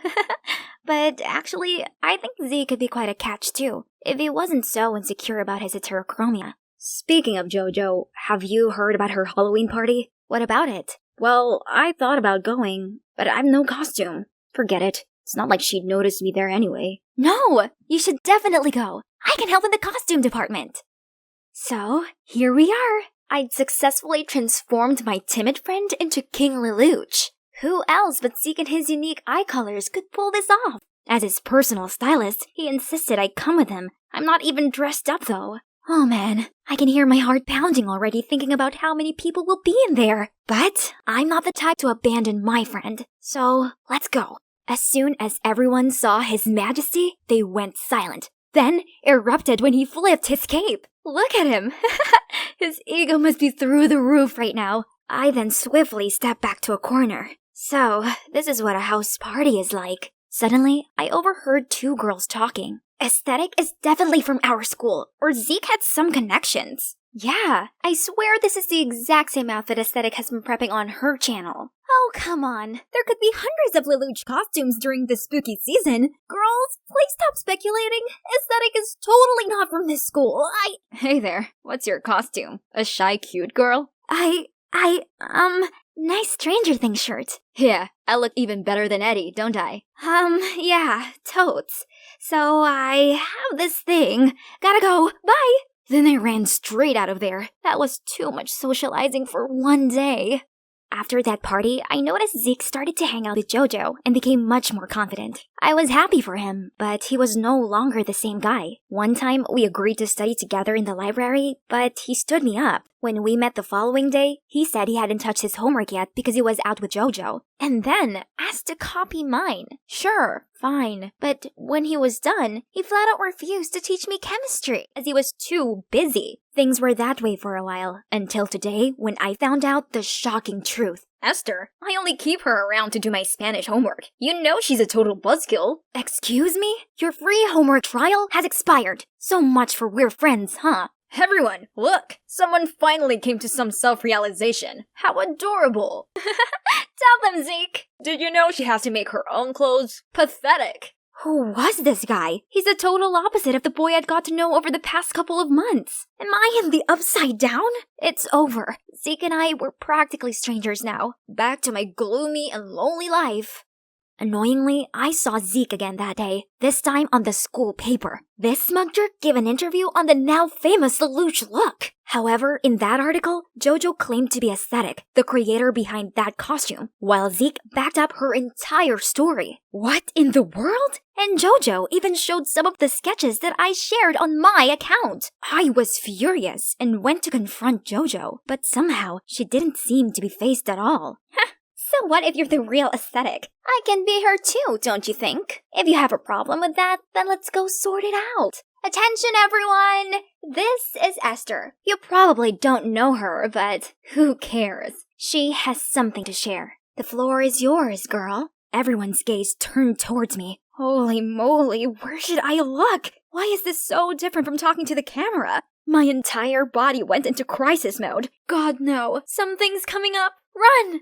But actually, I think Z could be quite a catch too, if he wasn't so insecure about his heterochromia. Speaking of Jojo, have you heard about her Halloween party? What about it? Well, I thought about going, but I have no costume. Forget it. It's not like she'd notice me there anyway. No! You should definitely go. I can help in the costume department. So, here we are. I'd successfully transformed my timid friend into King Lelouch. Who else but Zeke and his unique eye colors could pull this off? As his personal stylist, he insisted I come with him. I'm not even dressed up though. Oh man, I can hear my heart pounding already thinking about how many people will be in there. But I'm not the type to abandon my friend. So, let's go. As soon as everyone saw His Majesty, they went silent. Then erupted when he flipped his cape. Look at him! His ego must be through the roof right now. I then swiftly stepped back to a corner. So, this is what a house party is like. Suddenly, I overheard two girls talking. Aesthetic is definitely from our school, or Zeke had some connections. Yeah, I swear this is the exact same outfit Aesthetic has been prepping on her channel. Oh, come on. There could be hundreds of Lelouch costumes during this spooky season. Girls, please stop speculating. Aesthetic is totally not from this school. Hey there, what's your costume? A shy cute girl? Nice Stranger Things shirt. Yeah, I look even better than Eddie, don't I? Yeah, totes. So I have this thing. Gotta go. Bye! Then I ran straight out of there. That was too much socializing for one day. After that party, I noticed Zeke started to hang out with Jojo and became much more confident. I was happy for him, but he was no longer the same guy. One time, we agreed to study together in the library, but he stood me up. When we met the following day, he said he hadn't touched his homework yet because he was out with Jojo, and then asked to copy mine. Sure, fine. But when he was done, he flat out refused to teach me chemistry as he was too busy. Things were that way for a while, until today when I found out the shocking truth. Esther, I only keep her around to do my Spanish homework. You know she's a total buzzkill. Excuse me? Your free homework trial has expired. So much for we're friends, huh? Everyone, look! Someone finally came to some self-realization. How adorable! Tell them, Zeke! Did you know she has to make her own clothes? Pathetic! Who was this guy? He's the total opposite of the boy I'd got to know over the past couple of months. Am I in the upside down? It's over. Zeke and I were practically strangers now. Back to my gloomy and lonely life. Annoyingly, I saw Zeke again that day, this time on the school paper. This smug jerk gave an interview on the now famous Lelouch look. However, in that article, Jojo claimed to be Aesthetic, the creator behind that costume, while Zeke backed up her entire story. What in the world? And Jojo even showed some of the sketches that I shared on my account. I was furious and went to confront Jojo, but somehow she didn't seem to be fazed at all. So what if you're the real Aesthetic? I can be her too, don't you think? If you have a problem with that, then let's go sort it out. Attention, everyone! This is Esther. You probably don't know her, but who cares? She has something to share. The floor is yours, girl. Everyone's gaze turned towards me. Holy moly, where should I look? Why is this so different from talking to the camera? My entire body went into crisis mode. God no, something's coming up. Run!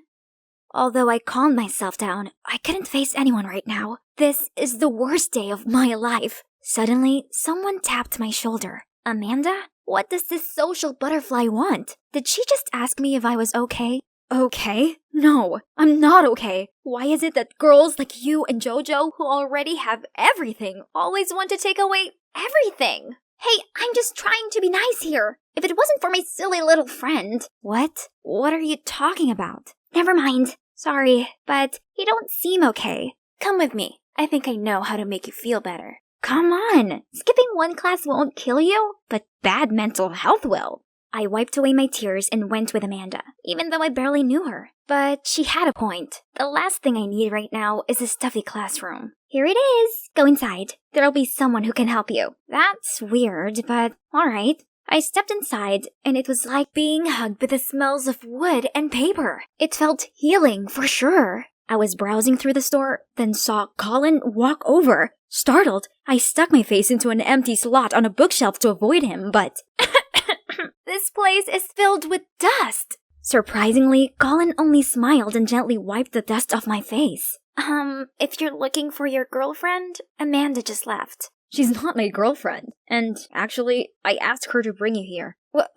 Although I calmed myself down, I couldn't face anyone right now. This is the worst day of my life. Suddenly, someone tapped my shoulder. Amanda? What does this social butterfly want? Did she just ask me if I was okay? Okay? No, I'm not okay. Why is it that girls like you and Jojo, who already have everything, always want to take away everything? Hey, I'm just trying to be nice here. If it wasn't for my silly little friend... What? What are you talking about? Never mind. Sorry, but you don't seem okay. Come with me. I think I know how to make you feel better. Come on. Skipping one class won't kill you, but bad mental health will. I wiped away my tears and went with Amanda, even though I barely knew her. But she had a point. The last thing I need right now is a stuffy classroom. Here it is. Go inside. There'll be someone who can help you. That's weird, but alright. I stepped inside, and it was like being hugged with the smells of wood and paper. It felt healing for sure. I was browsing through the store, then saw Colin walk over. Startled, I stuck my face into an empty slot on a bookshelf to avoid him, but this place is filled with dust. Surprisingly, Colin only smiled and gently wiped the dust off my face. If you're looking for your girlfriend, Amanda just left. She's not my girlfriend. And actually, I asked her to bring you here. What?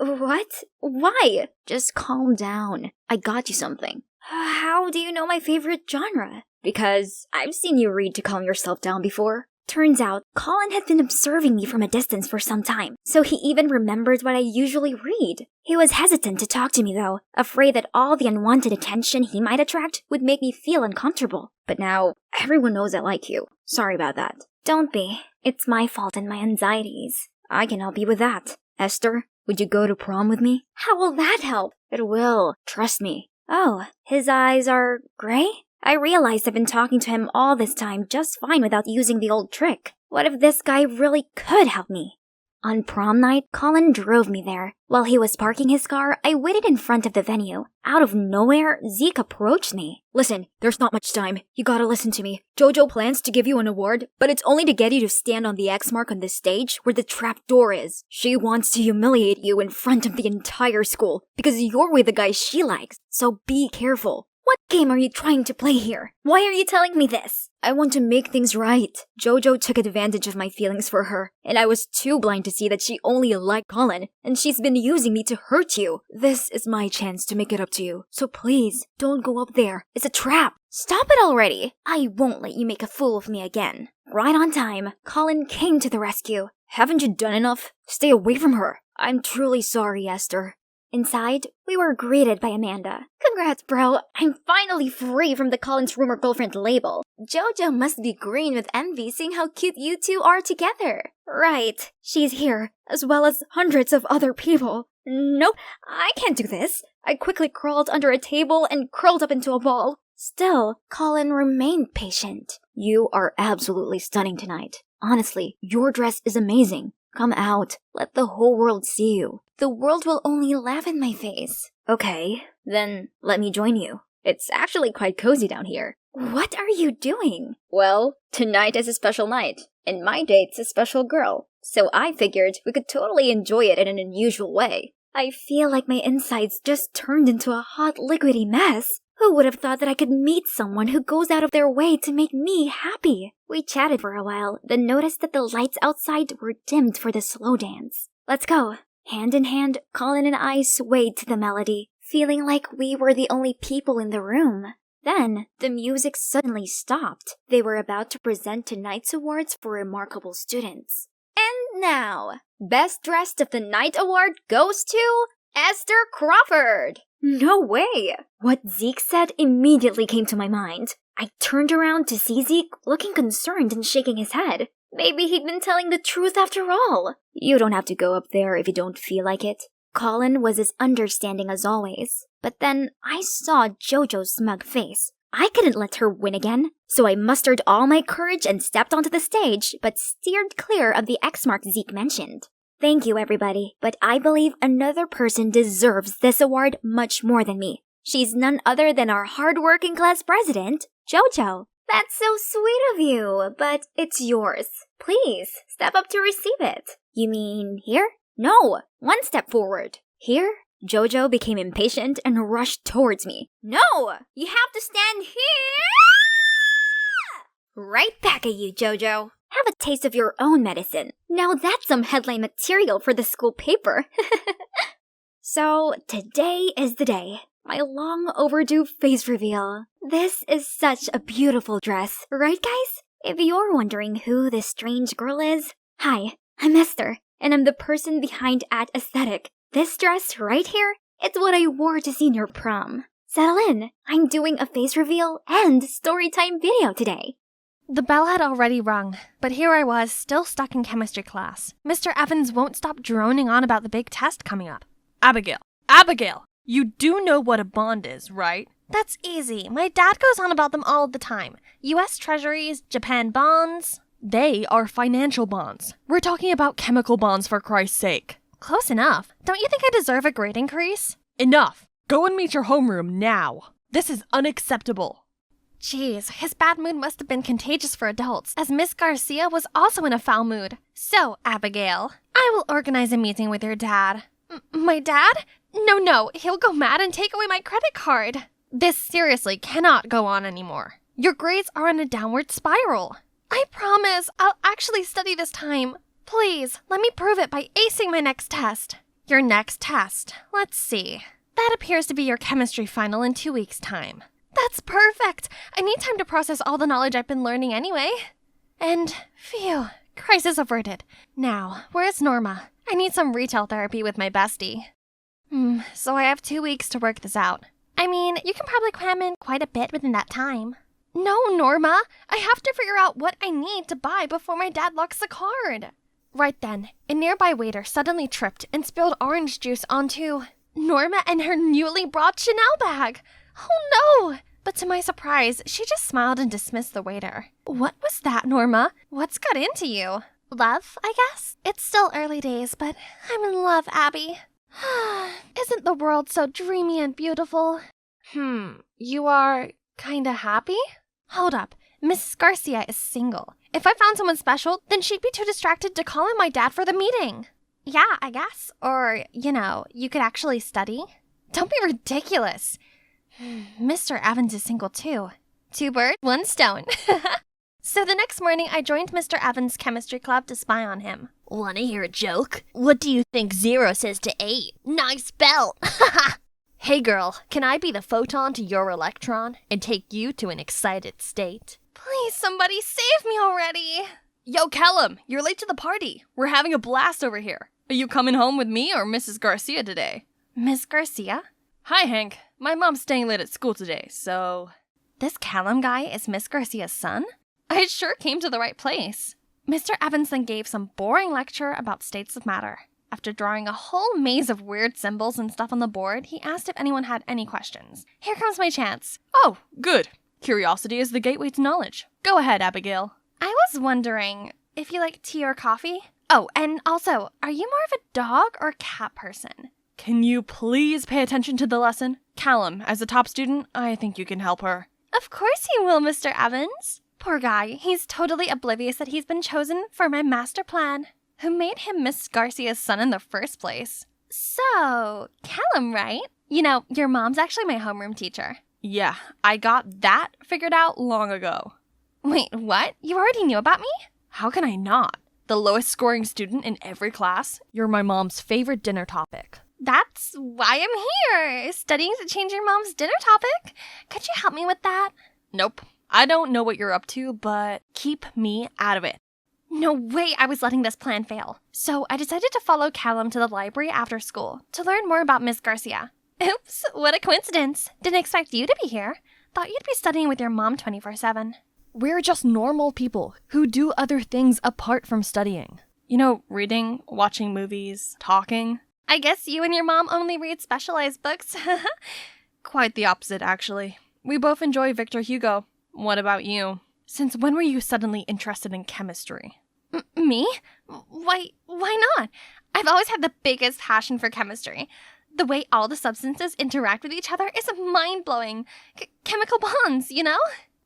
Why? Just calm down. I got you something. How do you know my favorite genre? Because I've seen you read to calm yourself down before. Turns out, Colin had been observing me from a distance for some time, so he even remembered what I usually read. He was hesitant to talk to me though, afraid that all the unwanted attention he might attract would make me feel uncomfortable. But now, everyone knows I like you. Sorry about that. Don't be. It's my fault and my anxieties. I can help you with that. Esther, would you go to prom with me? How will that help? It will. Trust me. Oh, his eyes are gray? I realized I've been talking to him all this time just fine without using the old trick. What if this guy really could help me? On prom night, Colin drove me there. While he was parking his car, I waited in front of the venue. Out of nowhere, Zeke approached me. Listen, there's not much time. You gotta listen to me. Jojo plans to give you an award, but it's only to get you to stand on the X mark on the stage where the trap door is. She wants to humiliate you in front of the entire school because you're with the guy she likes. So be careful. What game are you trying to play here? Why are you telling me this? I want to make things right. Jojo took advantage of my feelings for her, and I was too blind to see that she only liked Colin, and she's been using me to hurt you. This is my chance to make it up to you, so please, don't go up there. It's a trap. Stop it already. I won't let you make a fool of me again. Right on time, Colin came to the rescue. Haven't you done enough? Stay away from her. I'm truly sorry, Esther. Inside, we were greeted by Amanda. Congrats, bro. I'm finally free from the Colin's rumor girlfriend label. Jojo must be green with envy seeing how cute you two are together. Right. She's here, as well as hundreds of other people. Nope, I can't do this. I quickly crawled under a table and curled up into a ball. Still, Colin remained patient. You are absolutely stunning tonight. Honestly, your dress is amazing. Come out. Let the whole world see you. The world will only laugh in my face. Okay, then let me join you. It's actually quite cozy down here. What are you doing? Well, tonight is a special night, and my date's a special girl. So I figured we could totally enjoy it in an unusual way. I feel like my insides just turned into a hot liquidy mess. Who would have thought that I could meet someone who goes out of their way to make me happy? We chatted for a while, then noticed that the lights outside were dimmed for the slow dance. Let's go. Hand in hand, Colin and I swayed to the melody, feeling like we were the only people in the room. Then, the music suddenly stopped. They were about to present tonight's awards for remarkable students. And now, Best Dressed of the Night award goes to Esther Crawford! No way! What Zeke said immediately came to my mind. I turned around to see Zeke looking concerned and shaking his head. Maybe he'd been telling the truth after all. You don't have to go up there if you don't feel like it. Colin was as understanding as always. But then I saw Jojo's smug face. I couldn't let her win again, so I mustered all my courage and stepped onto the stage, but steered clear of the X mark Zeke mentioned. Thank you, everybody, but I believe another person deserves this award much more than me. She's none other than our hard-working class president, Jojo. That's so sweet of you, but it's yours. Please, step up to receive it. You mean here? No, one step forward. Here? Jojo became impatient and rushed towards me. No, you have to stand here! Right back at you, Jojo. Have a taste of your own medicine. Now that's some headline material for the school paper. So, today is the day. My long overdue face reveal. This is such a beautiful dress, right guys? If you're wondering who this strange girl is, hi, I'm Esther, and I'm the person behind @aesthetic. This dress right here, it's what I wore to senior prom. Settle in, I'm doing a face reveal and storytime video today. The bell had already rung, but here I was, still stuck in chemistry class. Mr. Evans won't stop droning on about the big test coming up. Abigail, you do know what a bond is, right? That's easy. My dad goes on about them all the time. U.S. Treasuries, Japan bonds. They are financial bonds. We're talking about chemical bonds, for Christ's sake. Close enough. Don't you think I deserve a grade increase? Enough! Go and meet your homeroom now. This is unacceptable. Jeez, his bad mood must have been contagious for adults, as Miss Garcia was also in a foul mood. So, Abigail, I will organize a meeting with your dad. My dad? No, he'll go mad and take away my credit card. This seriously cannot go on anymore. Your grades are in a downward spiral. I promise I'll actually study this time. Please, let me prove it by acing my next test. Your next test. Let's see. That appears to be your chemistry final in 2 weeks' time. That's perfect. I need time to process all the knowledge I've been learning anyway. And, phew, crisis averted. Now, where's Norma? I need some retail therapy with my bestie. So I have 2 weeks to work this out. I mean, you can probably cram in quite a bit within that time. No, Norma, I have to figure out what I need to buy before my dad locks the card. Right then, a nearby waiter suddenly tripped and spilled orange juice onto Norma and her newly brought Chanel bag. Oh no! But to my surprise, she just smiled and dismissed the waiter. What was that, Norma? What's got into you? Love, I guess? It's still early days, but I'm in love, Abby. Isn't the world so dreamy and beautiful? You are kinda happy? Hold up, Mrs. Garcia is single. If I found someone special, then she'd be too distracted to call in my dad for the meeting. Yeah, I guess. Or, you could actually study. Don't be ridiculous. Mr. Evans is single too. 2 birds, 1 stone. So the next morning, I joined Mr. Evans' chemistry club to spy on him. Wanna hear a joke? What do you think 0 says to 8? Nice belt! Hey girl, can I be the photon to your electron and take you to an excited state? Please, somebody save me already. Yo, Callum, you're late to the party. We're having a blast over here. Are you coming home with me or Mrs. Garcia today? Miss Garcia? Hi, Hank. My mom's staying late at school today, so... This Callum guy is Miss Garcia's son? I sure came to the right place. Mr. Evans then gave some boring lecture about states of matter. After drawing a whole maze of weird symbols and stuff on the board, he asked if anyone had any questions. Here comes my chance. Oh, good. Curiosity is the gateway to knowledge. Go ahead, Abigail. I was wondering if you like tea or coffee? Oh, and also, are you more of a dog or cat person? Can you please pay attention to the lesson? Callum, as a top student, I think you can help her. Of course he will, Mr. Evans. Poor guy, he's totally oblivious that he's been chosen for my master plan. Who made him Miss Garcia's son in the first place? So, Callum, right? Your mom's actually my homeroom teacher. Yeah, I got that figured out long ago. Wait, what? You already knew about me? How can I not? The lowest scoring student in every class. You're my mom's favorite dinner topic. That's why I'm here, studying to change your mom's dinner topic. Could you help me with that? Nope. I don't know what you're up to, but keep me out of it. No way I was letting this plan fail. So I decided to follow Callum to the library after school to learn more about Miss Garcia. Oops, what a coincidence. Didn't expect you to be here. Thought you'd be studying with your mom 24/7. We're just normal people who do other things apart from studying. Reading, watching movies, talking. I guess you and your mom only read specialized books. Quite the opposite, actually. We both enjoy Victor Hugo. What about you? Since when were you suddenly interested in chemistry? Me? Why not? I've always had the biggest passion for chemistry. The way all the substances interact with each other is mind-blowing. Chemical bonds,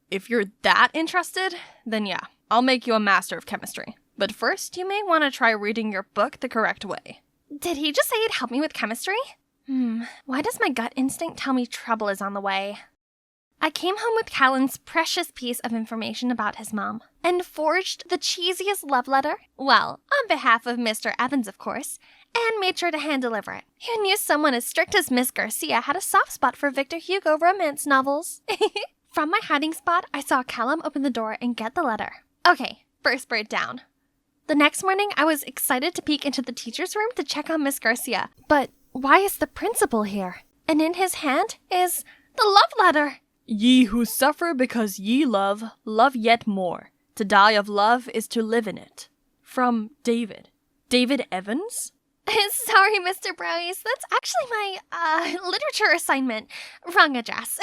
If you're that interested, then yeah, I'll make you a master of chemistry. But first, you may want to try reading your book the correct way. Did he just say he'd help me with chemistry? Why does my gut instinct tell me trouble is on the way? I came home with Callum's precious piece of information about his mom and forged the cheesiest love letter, well, on behalf of Mr. Evans, of course, and made sure to hand-deliver it. Who knew someone as strict as Miss Garcia had a soft spot for Victor Hugo romance novels? From my hiding spot, I saw Callum open the door and get the letter. Okay, first bird down. The next morning, I was excited to peek into the teacher's room to check on Miss Garcia. But why is the principal here? And in his hand is the love letter. Ye who suffer because ye love, love yet more. To die of love is to live in it. From David. David Evans? Sorry, Mr. Browse. That's actually my, literature assignment. Wrong address.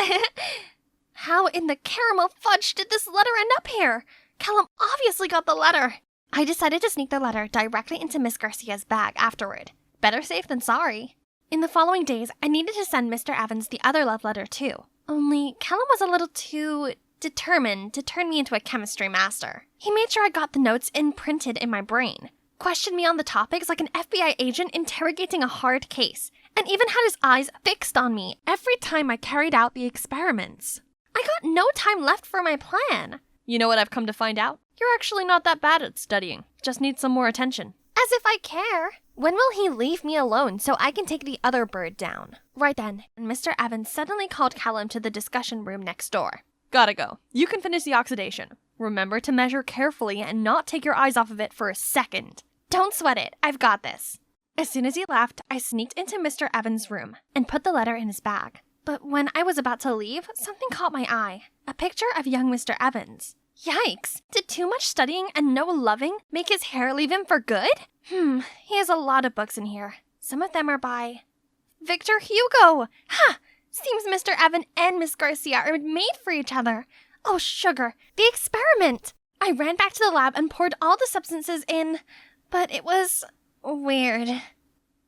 How in the caramel fudge did this letter end up here? Callum obviously got the letter. I decided to sneak the letter directly into Miss Garcia's bag afterward. Better safe than sorry. In the following days, I needed to send Mr. Evans the other love letter too. Only Callum was a little too determined to turn me into a chemistry master. He made sure I got the notes imprinted in my brain, questioned me on the topics like an FBI agent interrogating a hard case, and even had his eyes fixed on me every time I carried out the experiments. I got no time left for my plan. You know what I've come to find out? You're actually not that bad at studying. Just need some more attention. As if I care. When will he leave me alone so I can take the other bird down? Right then, Mr. Evans suddenly called Callum to the discussion room next door. Gotta go. You can finish the oxidation. Remember to measure carefully and not take your eyes off of it for a second. Don't sweat it. I've got this. As soon as he left, I sneaked into Mr. Evans' room and put the letter in his bag. But when I was about to leave, something caught my eye. A picture of young Mr. Evans. Yikes! Did too much studying and no loving make his hair leave him for good? He has a lot of books in here. Some of them are by Victor Hugo! Ha! Seems Mr. Evan and Miss Garcia are made for each other. Oh, sugar! The experiment! I ran back to the lab and poured all the substances in, but it was weird.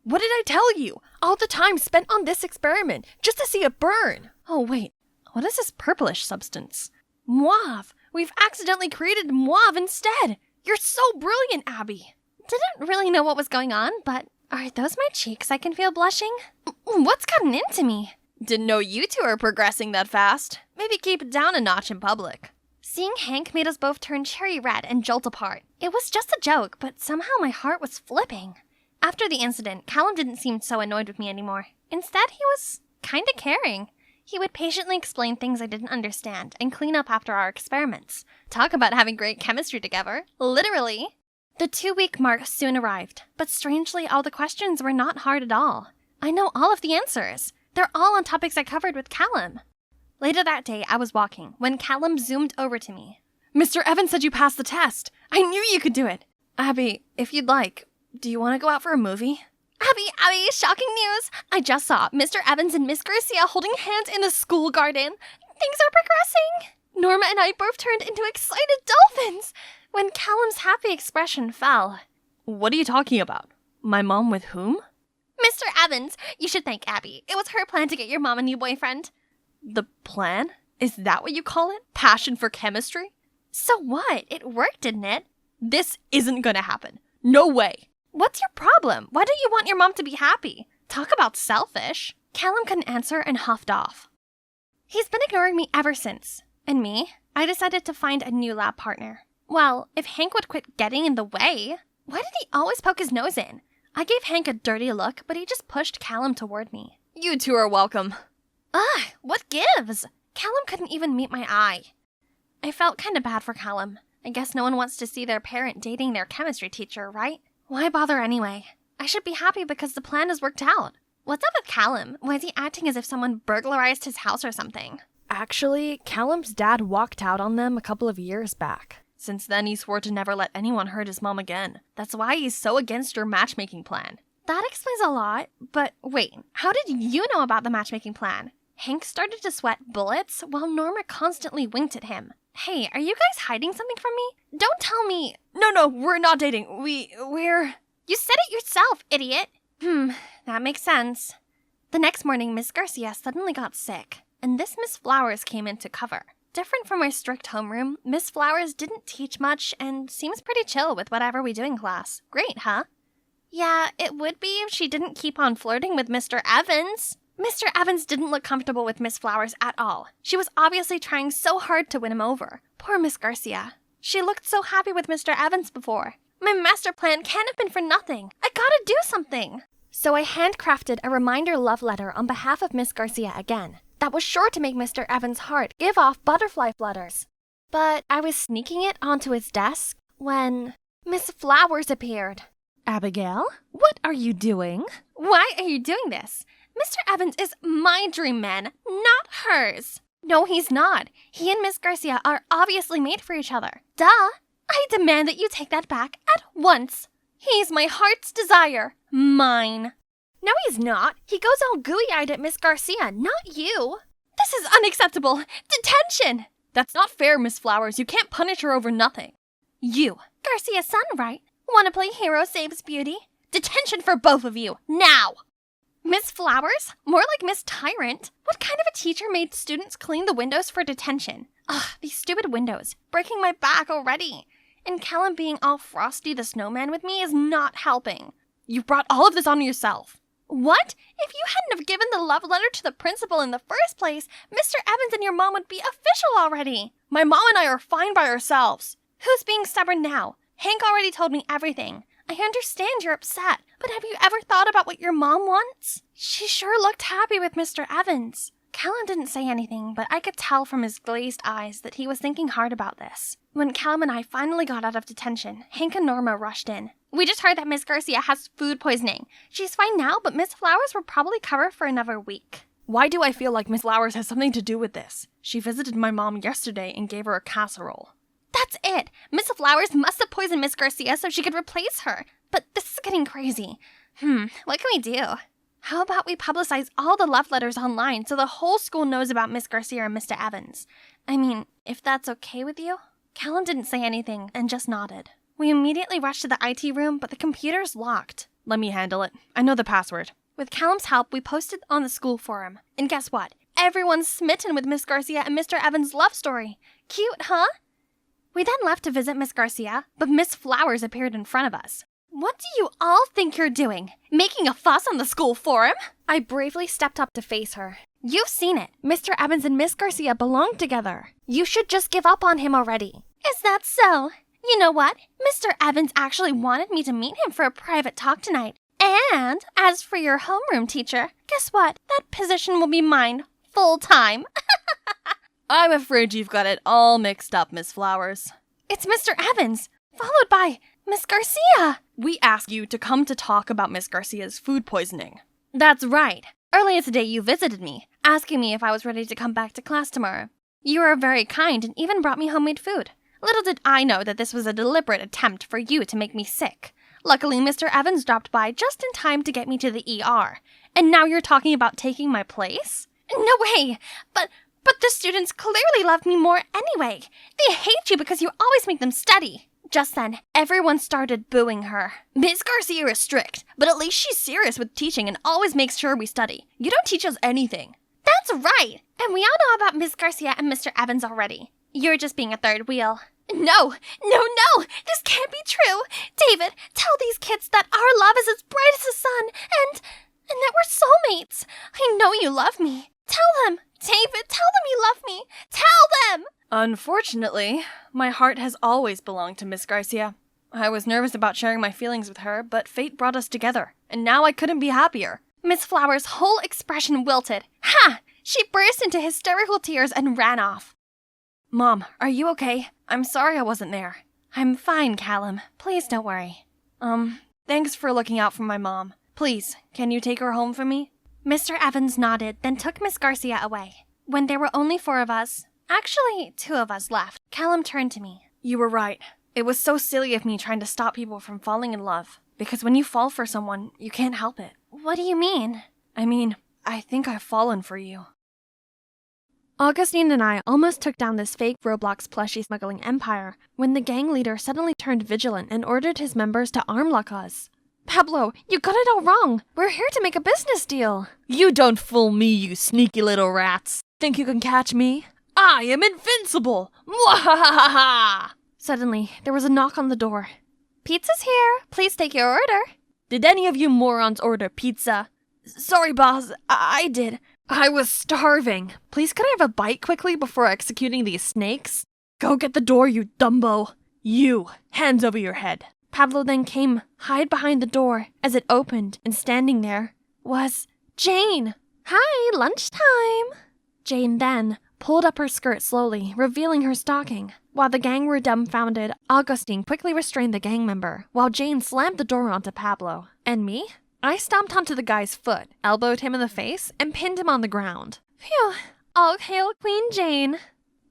What did I tell you? All the time spent on this experiment, just to see it burn. Oh, wait. What is this purplish substance? Mauve! We've accidentally created mauve instead! You're so brilliant, Abby! Didn't really know what was going on, but are those my cheeks I can feel blushing? What's gotten into me? Didn't know you two are progressing that fast. Maybe keep it down a notch in public. Seeing Hank made us both turn cherry red and jolt apart. It was just a joke, but somehow my heart was flipping. After the incident, Callum didn't seem so annoyed with me anymore. Instead, he was kinda caring. He would patiently explain things I didn't understand and clean up after our experiments. Talk about having great chemistry together. Literally. The 2-week mark soon arrived, but strangely all the questions were not hard at all. I know all of the answers. They're all on topics I covered with Callum. Later that day, I was walking when Callum zoomed over to me. Mr. Evans said you passed the test. I knew you could do it. Abby, if you'd like, do you want to go out for a movie? Abby, shocking news! I just saw Mr. Evans and Miss Garcia holding hands in the school garden. Things are progressing. Norma and I both turned into excited dolphins when Callum's happy expression fell. What are you talking about? My mom with whom? Mr. Evans, you should thank Abby. It was her plan to get your mom a new boyfriend. The plan? Is that what you call it? Passion for chemistry? So what? It worked, didn't it? This isn't gonna happen. No way. What's your problem? Why don't you want your mom to be happy? Talk about selfish. Callum couldn't answer and huffed off. He's been ignoring me ever since. And me? I decided to find a new lab partner. Well, if Hank would quit getting in the way. Why did he always poke his nose in? I gave Hank a dirty look, but he just pushed Callum toward me. You two are welcome. Ugh, what gives? Callum couldn't even meet my eye. I felt kinda bad for Callum. I guess no one wants to see their parent dating their chemistry teacher, right? Why bother anyway? I should be happy because the plan has worked out. What's up with Callum? Why is he acting as if someone burglarized his house or something? Actually, Callum's dad walked out on them a couple of years back. Since then, he swore to never let anyone hurt his mom again. That's why he's so against your matchmaking plan. That explains a lot, but wait, how did you know about the matchmaking plan? Hank started to sweat bullets while Norma constantly winked at him. Hey, are you guys hiding something from me? Don't tell me. No, we're not dating. We're... You said it yourself, idiot. That makes sense. The next morning, Miss Garcia suddenly got sick, and this Miss Flowers came in to cover. Different from our strict homeroom, Miss Flowers didn't teach much and seems pretty chill with whatever we do in class. Great, huh? Yeah, it would be if she didn't keep on flirting with Mr. Evans. Mr. Evans didn't look comfortable with Miss Flowers at all. She was obviously trying so hard to win him over. Poor Miss Garcia. She looked so happy with Mr. Evans before. My master plan can't have been for nothing. I gotta do something. So I handcrafted a reminder love letter on behalf of Miss Garcia again. That was sure to make Mr. Evans' heart give off butterfly flutters. But I was sneaking it onto his desk when Miss Flowers appeared. Abigail, what are you doing? Why are you doing this? Mr. Evans is my dream man, not hers. No, he's not. He and Miss Garcia are obviously made for each other. Duh! I demand that you take that back at once. He's my heart's desire. Mine. No, he's not. He goes all gooey-eyed at Miss Garcia, not you. This is unacceptable. Detention! That's not fair, Miss Flowers. You can't punish her over nothing. You. Garcia's son, right? Want to play hero saves beauty? Detention for both of you, now! Miss Flowers? More like Miss Tyrant. What kind of a teacher made students clean the windows for detention? Ugh, these stupid windows. Breaking my back already. And Callum being all Frosty the Snowman with me is not helping. You brought all of this on yourself. What? If you hadn't have given the love letter to the principal in the first place, Mr. Evans and your mom would be official already. My mom and I are fine by ourselves. Who's being stubborn now? Hank already told me everything. I understand you're upset, but have you ever thought about what your mom wants? She sure looked happy with Mr. Evans. Callum didn't say anything, but I could tell from his glazed eyes that he was thinking hard about this. When Callum and I finally got out of detention, Hank and Norma rushed in. We just heard that Miss Garcia has food poisoning. She's fine now, but Miss Flowers will probably cover for another week. Why do I feel like Miss Flowers has something to do with this? She visited my mom yesterday and gave her a casserole. That's it. Miss Flowers must have poisoned Miss Garcia so she could replace her. But this is getting crazy. What can we do? How about we publicize all the love letters online so the whole school knows about Miss Garcia and Mr. Evans? I mean, if that's okay with you? Callum didn't say anything and just nodded. We immediately rushed to the IT room, but the computer's locked. Let me handle it. I know the password. With Callum's help, we posted on the school forum. And guess what? Everyone's smitten with Miss Garcia and Mr. Evans' love story. Cute, huh? We then left to visit Miss Garcia, but Miss Flowers appeared in front of us. What do you all think you're doing? Making a fuss on the school forum? I bravely stepped up to face her. You've seen it. Mr. Evans and Miss Garcia belong together. You should just give up on him already. Is that so? You know what? Mr. Evans actually wanted me to meet him for a private talk tonight. And as for your homeroom teacher, guess what? That position will be mine full time. I'm afraid you've got it all mixed up, Miss Flowers. It's Mr. Evans, followed by Miss Garcia. We asked you to come to talk about Miss Garcia's food poisoning. That's right. Earlier today you visited me, asking me if I was ready to come back to class tomorrow. You were very kind and even brought me homemade food. Little did I know that this was a deliberate attempt for you to make me sick. Luckily, Mr. Evans dropped by just in time to get me to the ER. And now you're talking about taking my place? No way! But the students clearly love me more anyway. They hate you because you always make them study. Just then, everyone started booing her. Miss Garcia is strict, but at least she's serious with teaching and always makes sure we study. You don't teach us anything. That's right! And we all know about Miss Garcia and Mr. Evans already. You're just being a third wheel. No! This can't be true! David, tell these kids that our love is as bright as the sun, and that we're soulmates. I know you love me. Tell them! David, tell them you love me! Tell them! Unfortunately, my heart has always belonged to Miss Garcia. I was nervous about sharing my feelings with her, but fate brought us together, and now I couldn't be happier. Miss Flowers' whole expression wilted. Ha! She burst into hysterical tears and ran off. Mom, are you okay? I'm sorry I wasn't there. I'm fine, Callum. Please don't worry. Thanks for looking out for my mom. Please, can you take her home for me? Mr. Evans nodded, then took Miss Garcia away. When there were only 4 of us, actually 2 of us left, Callum turned to me. You were right. It was so silly of me trying to stop people from falling in love. Because when you fall for someone, you can't help it. What do you mean? I think I've fallen for you. Augustine and I almost took down this fake Roblox plushie smuggling empire when the gang leader suddenly turned vigilant and ordered his members to arm lock us. Pablo, you got it all wrong. We're here to make a business deal. You don't fool me, you sneaky little rats. Think you can catch me? I am invincible! Mwahaha! Suddenly, there was a knock on the door. Pizza's here. Please take your order. Did any of you morons order pizza? Sorry, boss. I did. I was starving. Please could I have a bite quickly before executing these snakes? Go get the door, you Dumbo. You, hands over your head. Pablo then came, hide behind the door as it opened, and standing there was Jane. Hi, lunchtime. Jane then pulled up her skirt slowly, revealing her stocking. While the gang were dumbfounded, Augustine quickly restrained the gang member, while Jane slammed the door onto Pablo. And me? I stomped onto the guy's foot, elbowed him in the face, and pinned him on the ground. Phew, all hail Queen Jane.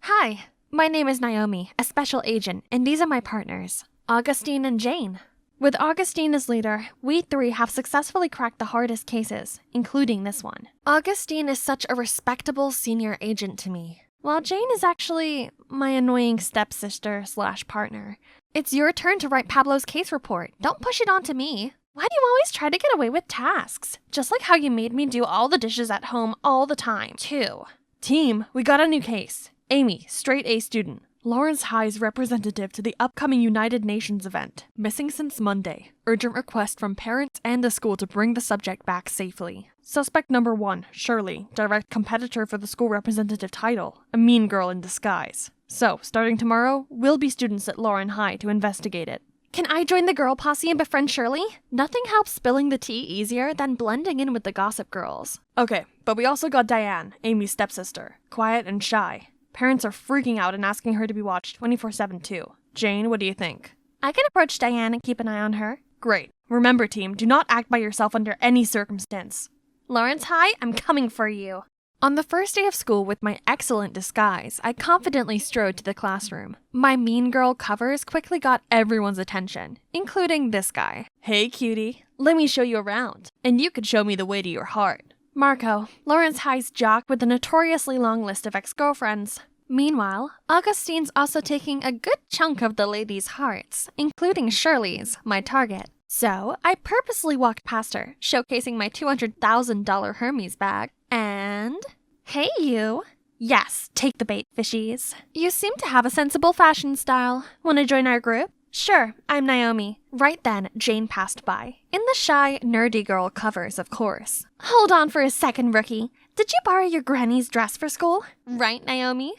Hi, my name is Naomi, a special agent, and these are my partners, Augustine and Jane. With Augustine as leader, we 3 have successfully cracked the hardest cases, including this one. Augustine is such a respectable senior agent to me, while Jane is actually my annoying stepsister/partner. It's your turn to write Pablo's case report. Don't push it on to me. Why do you always try to get away with tasks? Just like how you made me do all the dishes at home all the time, too. Team, we got a new case. Amy, straight A student. Lawrence High's representative to the upcoming United Nations event. Missing since Monday. Urgent request from parents and the school to bring the subject back safely. Suspect number 1, Shirley, direct competitor for the school representative title. A mean girl in disguise. So, starting tomorrow, we'll be students at Lauren High to investigate it. Can I join the girl posse and befriend Shirley? Nothing helps spilling the tea easier than blending in with the gossip girls. Okay, but we also got Diane, Amy's stepsister. Quiet and shy. Parents are freaking out and asking her to be watched 24/7 too. Jane, what do you think? I can approach Diane and keep an eye on her. Great. Remember, team, do not act by yourself under any circumstance. Lawrence High, I'm coming for you. On the first day of school with my excellent disguise, I confidently strode to the classroom. My mean girl covers quickly got everyone's attention, including this guy. Hey, cutie. Let me show you around, and you could show me the way to your heart. Marco, Lawrence High's jock with a notoriously long list of ex-girlfriends. Meanwhile, Augustine's also taking a good chunk of the ladies' hearts, including Shirley's, my target. So, I purposely walked past her, showcasing my $200,000 Hermes bag, and... Hey, you! Yes, take the bait, fishies. You seem to have a sensible fashion style. Want to join our group? Sure, I'm Naomi. Right then, Jane passed by. In the shy, nerdy girl covers, of course. Hold on for a second, rookie. Did you borrow your granny's dress for school? Right, Naomi?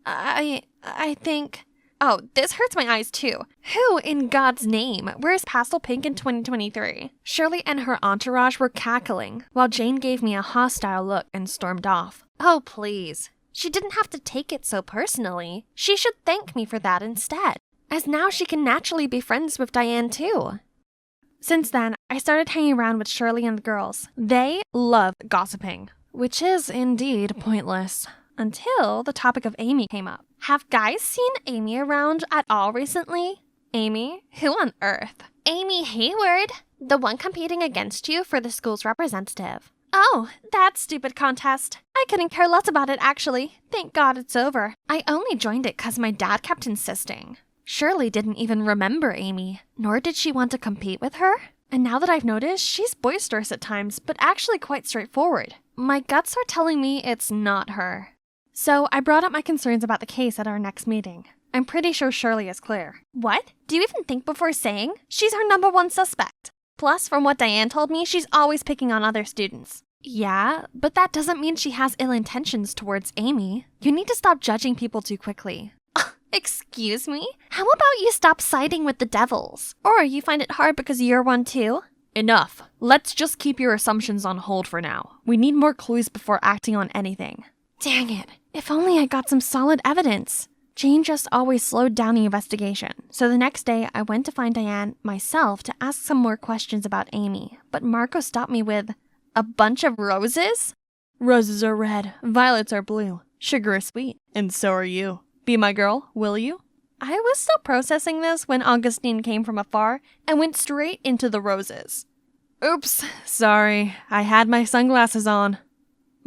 I think... Oh, this hurts my eyes too. Who, in God's name, wears pastel pink in 2023? Shirley and her entourage were cackling, while Jane gave me a hostile look and stormed off. Oh, please. She didn't have to take it so personally. She should thank me for that instead, as now she can naturally be friends with Diane too. Since then, I started hanging around with Shirley and the girls. They love gossiping, which is indeed pointless. Until the topic of Amy came up. Have guys seen Amy around at all recently? Amy? Who on earth? Amy Hayward, the one competing against you for the school's representative. Oh, that stupid contest. I couldn't care less about it, actually. Thank God it's over. I only joined it because my dad kept insisting. Shirley didn't even remember Amy, nor did she want to compete with her. And now that I've noticed, she's boisterous at times, but actually quite straightforward. My guts are telling me it's not her. So I brought up my concerns about the case at our next meeting. I'm pretty sure Shirley is clear. What? Do you even think before saying? She's her #1 suspect. Plus, from what Diane told me, she's always picking on other students. Yeah, but that doesn't mean she has ill intentions towards Amy. You need to stop judging people too quickly. Excuse me? How about you stop siding with the devils? Or you find it hard because you're one too? Enough. Let's just keep your assumptions on hold for now. We need more clues before acting on anything. Dang it. If only I got some solid evidence. Jane just always slowed down the investigation, so the next day I went to find Diane myself to ask some more questions about Amy, but Marco stopped me with, a bunch of roses? Roses are red, violets are blue, sugar is sweet, and so are you. Be my girl, will you? I was still processing this when Augustine came from afar and went straight into the roses. Oops, sorry, I had my sunglasses on.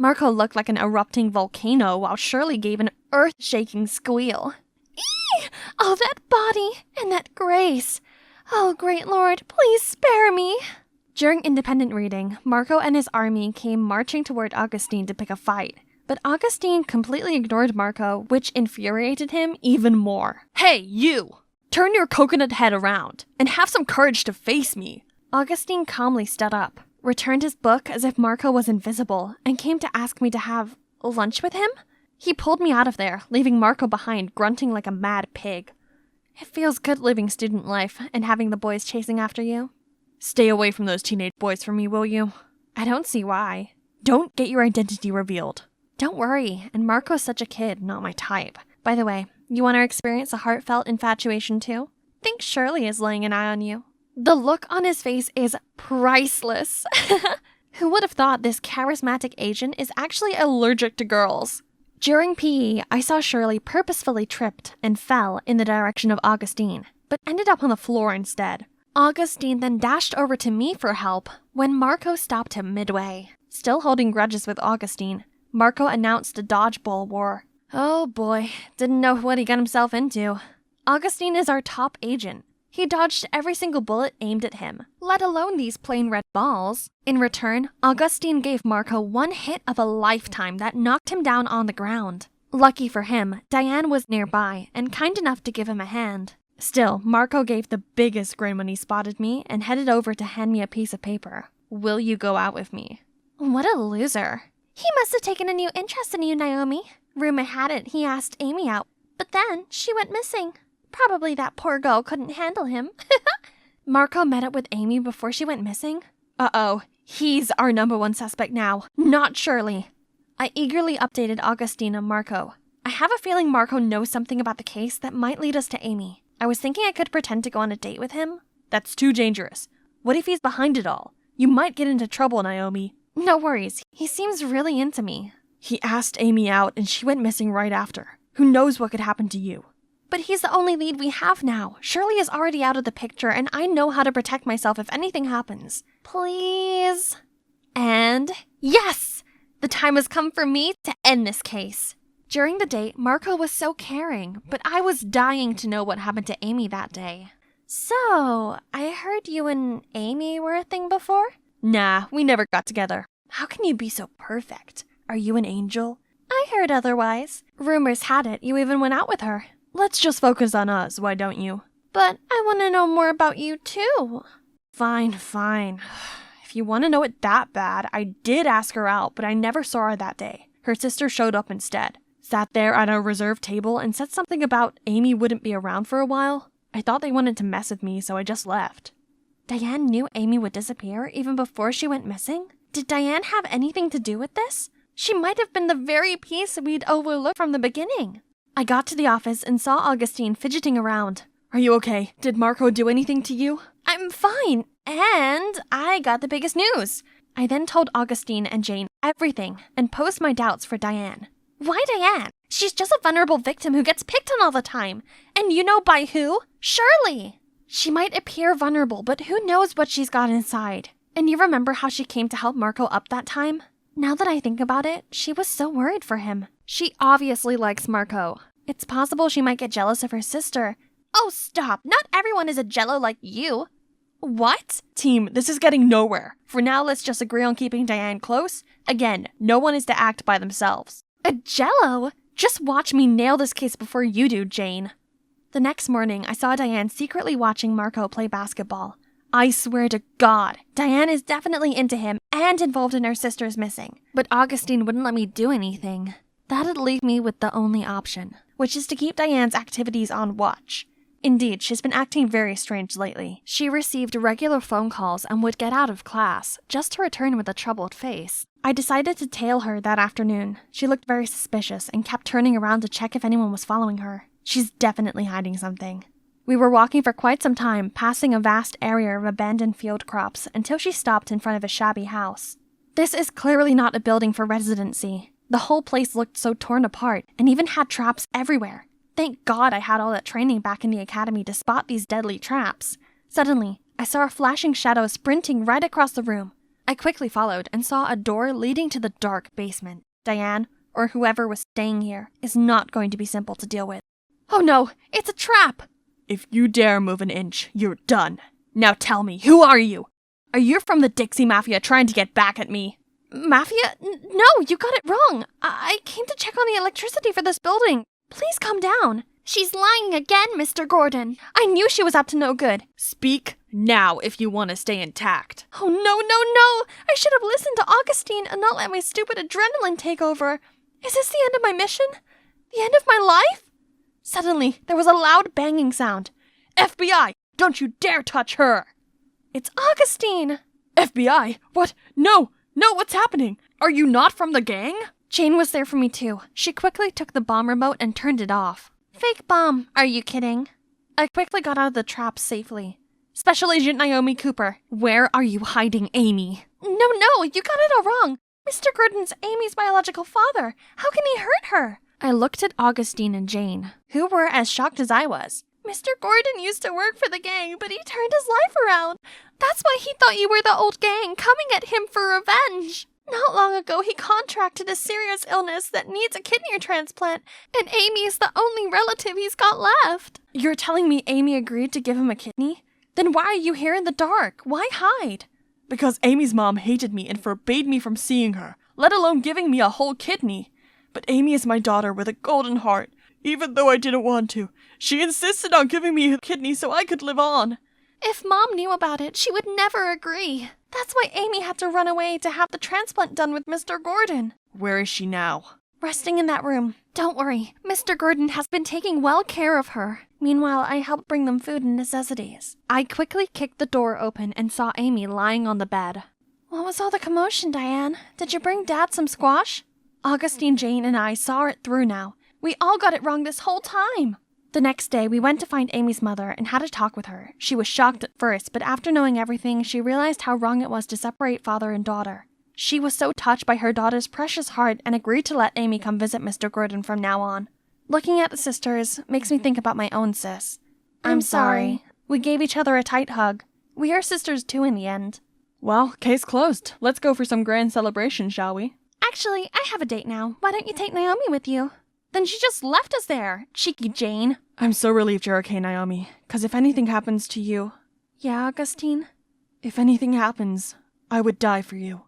Marco looked like an erupting volcano while Shirley gave an earth-shaking squeal. Eee! Oh, that body and that grace. Oh, great Lord, please spare me. During independent reading, Marco and his army came marching toward Augustine to pick a fight. But Augustine completely ignored Marco, which infuriated him even more. Hey, you! Turn your coconut head around and have some courage to face me. Augustine calmly stood up, returned his book as if Marco was invisible, and came to ask me to have lunch with him? He pulled me out of there, leaving Marco behind, grunting like a mad pig. It feels good living student life and having the boys chasing after you. Stay away from those teenage boys from me, will you? I don't see why. Don't get your identity revealed. Don't worry, and Marco's such a kid, not my type. By the way, you want to experience a heartfelt infatuation too? Think Shirley is laying an eye on you. The look on his face is priceless. Who would have thought this charismatic agent is actually allergic to girls? During PE, I saw Shirley purposefully tripped and fell in the direction of Augustine, but ended up on the floor instead. Augustine then dashed over to me for help when Marco stopped him midway. Still holding grudges with Augustine, Marco announced a Dodgeball war. Oh boy, didn't know what he got himself into. Augustine is our top agent. He dodged every single bullet aimed at him, let alone these plain red balls. In return, Augustine gave Marco one hit of a lifetime that knocked him down on the ground. Lucky for him, Diane was nearby and kind enough to give him a hand. Still, Marco gave the biggest grin when he spotted me and headed over to hand me a piece of paper. Will you go out with me? What a loser. He must have taken a new interest in you, Naomi. Rumor had it he asked Amy out, but then she went missing. Probably that poor girl couldn't handle him. Marco met up with Amy before she went missing? Uh-oh, he's our #1 suspect now, not Shirley. I eagerly updated Augustine and Marco. I have a feeling Marco knows something about the case that might lead us to Amy. I was thinking I could pretend to go on a date with him. That's too dangerous. What if he's behind it all? You might get into trouble, Naomi. No worries, he seems really into me. He asked Amy out and she went missing right after. Who knows what could happen to you? But he's the only lead we have now. Shirley is already out of the picture and I know how to protect myself if anything happens. Please? And yes! The time has come for me to end this case. During the date, Marco was so caring, but I was dying to know what happened to Amy that day. So, I heard you and Amy were a thing before? Nah, we never got together. How can you be so perfect? Are you an angel? I heard otherwise. Rumors had it you even went out with her. Let's just focus on us, why don't you? But I want to know more about you too. Fine. If you want to know it that bad, I did ask her out, but I never saw her that day. Her sister showed up instead. Sat there at a reserved table and said something about Amy wouldn't be around for a while. I thought they wanted to mess with me, so I just left. Diane knew Amy would disappear even before she went missing? Did Diane have anything to do with this? She might have been the very piece we'd overlooked from the beginning. I got to the office and saw Augustine fidgeting around. Are you okay? Did Marco do anything to you? I'm fine, and I got the biggest news. I then told Augustine and Jane everything and posed my doubts for Diane. Why Diane? She's just a vulnerable victim who gets picked on all the time. And you know by who? Shirley. She might appear vulnerable, but who knows what she's got inside. And you remember how she came to help Marco up that time? Now that I think about it, she was so worried for him. She obviously likes Marco. It's possible she might get jealous of her sister. Oh, stop. Not everyone is a jello like you. What? Team, this is getting nowhere. For now, let's just agree on keeping Diane close. Again, no one is to act by themselves. A jello? Just watch me nail this case before you do, Jane. The next morning, I saw Diane secretly watching Marco play basketball. I swear to God, Diane is definitely into him and involved in her sister's missing. But Augustine wouldn't let me do anything. That'd leave me with the only option, which is to keep Diane's activities on watch. Indeed, she's been acting very strange lately. She received regular phone calls and would get out of class, just to return with a troubled face. I decided to tail her that afternoon. She looked very suspicious and kept turning around to check if anyone was following her. She's definitely hiding something. We were walking for quite some time, passing a vast area of abandoned field crops, until she stopped in front of a shabby house. This is clearly not a building for residency. The whole place looked so torn apart, and even had traps everywhere. Thank God I had all that training back in the academy to spot these deadly traps. Suddenly, I saw a flashing shadow sprinting right across the room. I quickly followed and saw a door leading to the dark basement. Diane, or whoever was staying here, is not going to be simple to deal with. Oh no, it's a trap! If you dare move an inch, you're done. Now tell me, who are you? Are you from the Dixie Mafia trying to get back at me? Mafia? No, you got it wrong. I came to check on the electricity for this building. Please calm down. She's lying again, Mr. Gordon. I knew she was up to no good. Speak now if you want to stay intact. Oh, no. I should have listened to Augustine and not let my stupid adrenaline take over. Is this the end of my mission? The end of my life? Suddenly, there was a loud banging sound. FBI! Don't you dare touch her! It's Augustine! FBI? What? No, what's happening? Are you not from the gang? Jane was there for me too. She quickly took the bomb remote and turned it off. Fake bomb, are you kidding? I quickly got out of the trap safely. Special Agent Naomi Cooper, where are you hiding Amy? No, you got it all wrong. Mr. Gordon's Amy's biological father. How can he hurt her? I looked at Augustine and Jane, who were as shocked as I was. Mr. Gordon used to work for the gang, but he turned his life around. That's why he thought you were the old gang coming at him for revenge. Not long ago, he contracted a serious illness that needs a kidney transplant, and Amy is the only relative he's got left. You're telling me Amy agreed to give him a kidney? Then why are you here in the dark? Why hide? Because Amy's mom hated me and forbade me from seeing her, let alone giving me a whole kidney. But Amy is my daughter with a golden heart. Even though I didn't want to, she insisted on giving me a kidney so I could live on. If Mom knew about it, she would never agree. That's why Amy had to run away to have the transplant done with Mr. Gordon. Where is she now? Resting in that room. Don't worry, Mr. Gordon has been taking well care of her. Meanwhile, I helped bring them food and necessities. I quickly kicked the door open and saw Amy lying on the bed. What was all the commotion, Diane? Did you bring Dad some squash? Augustine, Jane, and I saw it through now. We all got it wrong this whole time. The next day, we went to find Amy's mother and had a talk with her. She was shocked at first, but after knowing everything, she realized how wrong it was to separate father and daughter. She was so touched by her daughter's precious heart and agreed to let Amy come visit Mr. Gordon from now on. Looking at the sisters makes me think about my own sis. I'm sorry. We gave each other a tight hug. We are sisters too in the end. Well, case closed. Let's go for some grand celebration, shall we? Actually, I have a date now. Why don't you take Naomi with you? Then she just left us there, cheeky Jane. I'm so relieved you're okay, Naomi, because if anything happens to you... Yeah, Augustine? If anything happens, I would die for you.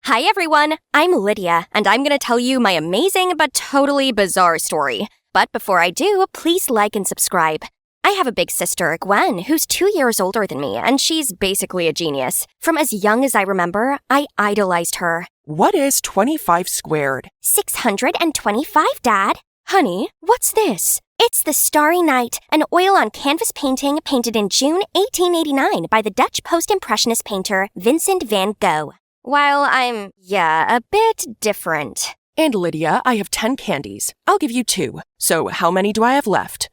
Hi everyone, I'm Lydia, and I'm going to tell you my amazing but totally bizarre story. But before I do, please like and subscribe. I have a big sister, Gwen, who's 2 years older than me, and she's basically a genius. From as young as I remember, I idolized her. What is 25 squared? 625, Dad. Honey, what's this? It's The Starry Night, an oil-on-canvas painting painted in June 1889 by the Dutch post-impressionist painter Vincent van Gogh. While I'm, a bit different. And Lydia, I have 10 candies. I'll give you 2. So how many do I have left?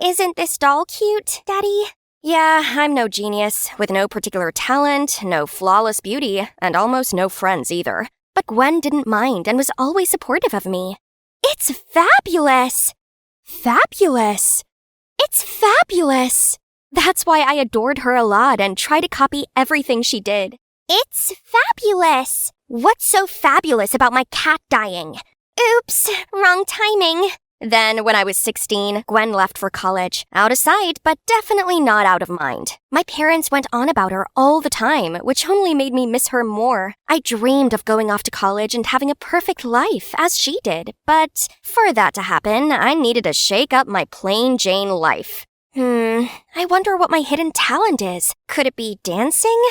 Isn't this doll cute, Daddy? Yeah, I'm no genius, with no particular talent, no flawless beauty, and almost no friends either. But Gwen didn't mind and was always supportive of me. It's fabulous! Fabulous! It's fabulous! That's why I adored her a lot and tried to copy everything she did. It's fabulous! What's so fabulous about my cat dying? Oops, wrong timing. Then, when I was 16, Gwen left for college. Out of sight, but definitely not out of mind. My parents went on about her all the time, which only made me miss her more. I dreamed of going off to college and having a perfect life, as she did. But for that to happen, I needed to shake up my plain Jane life. I wonder what my hidden talent is. Could it be dancing?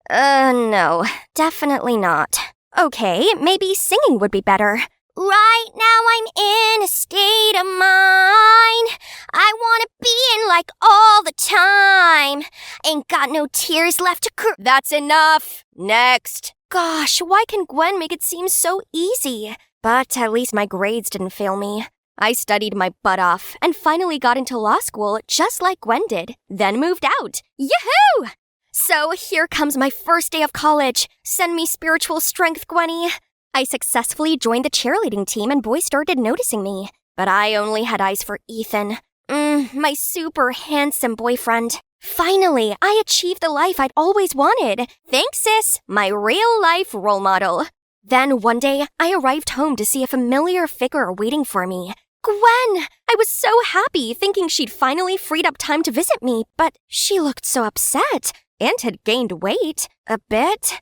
No, definitely not. Okay, maybe singing would be better. Right now I'm in a state of mind I wanna be in like all the time. Ain't got no tears left to cry. That's enough. Next. Gosh, why can Gwen make it seem so easy? But at least my grades didn't fail me. I studied my butt off and finally got into law school just like Gwen did, then moved out. Yahoo! So here comes my first day of college. Send me spiritual strength, Gwenny. I successfully joined the cheerleading team and boys started noticing me. But I only had eyes for Ethan. My super handsome boyfriend. Finally, I achieved the life I'd always wanted. Thanks, sis, my real-life role model. Then one day, I arrived home to see a familiar figure waiting for me. Gwen! I was so happy, thinking she'd finally freed up time to visit me, but she looked so upset and had gained weight. A bit.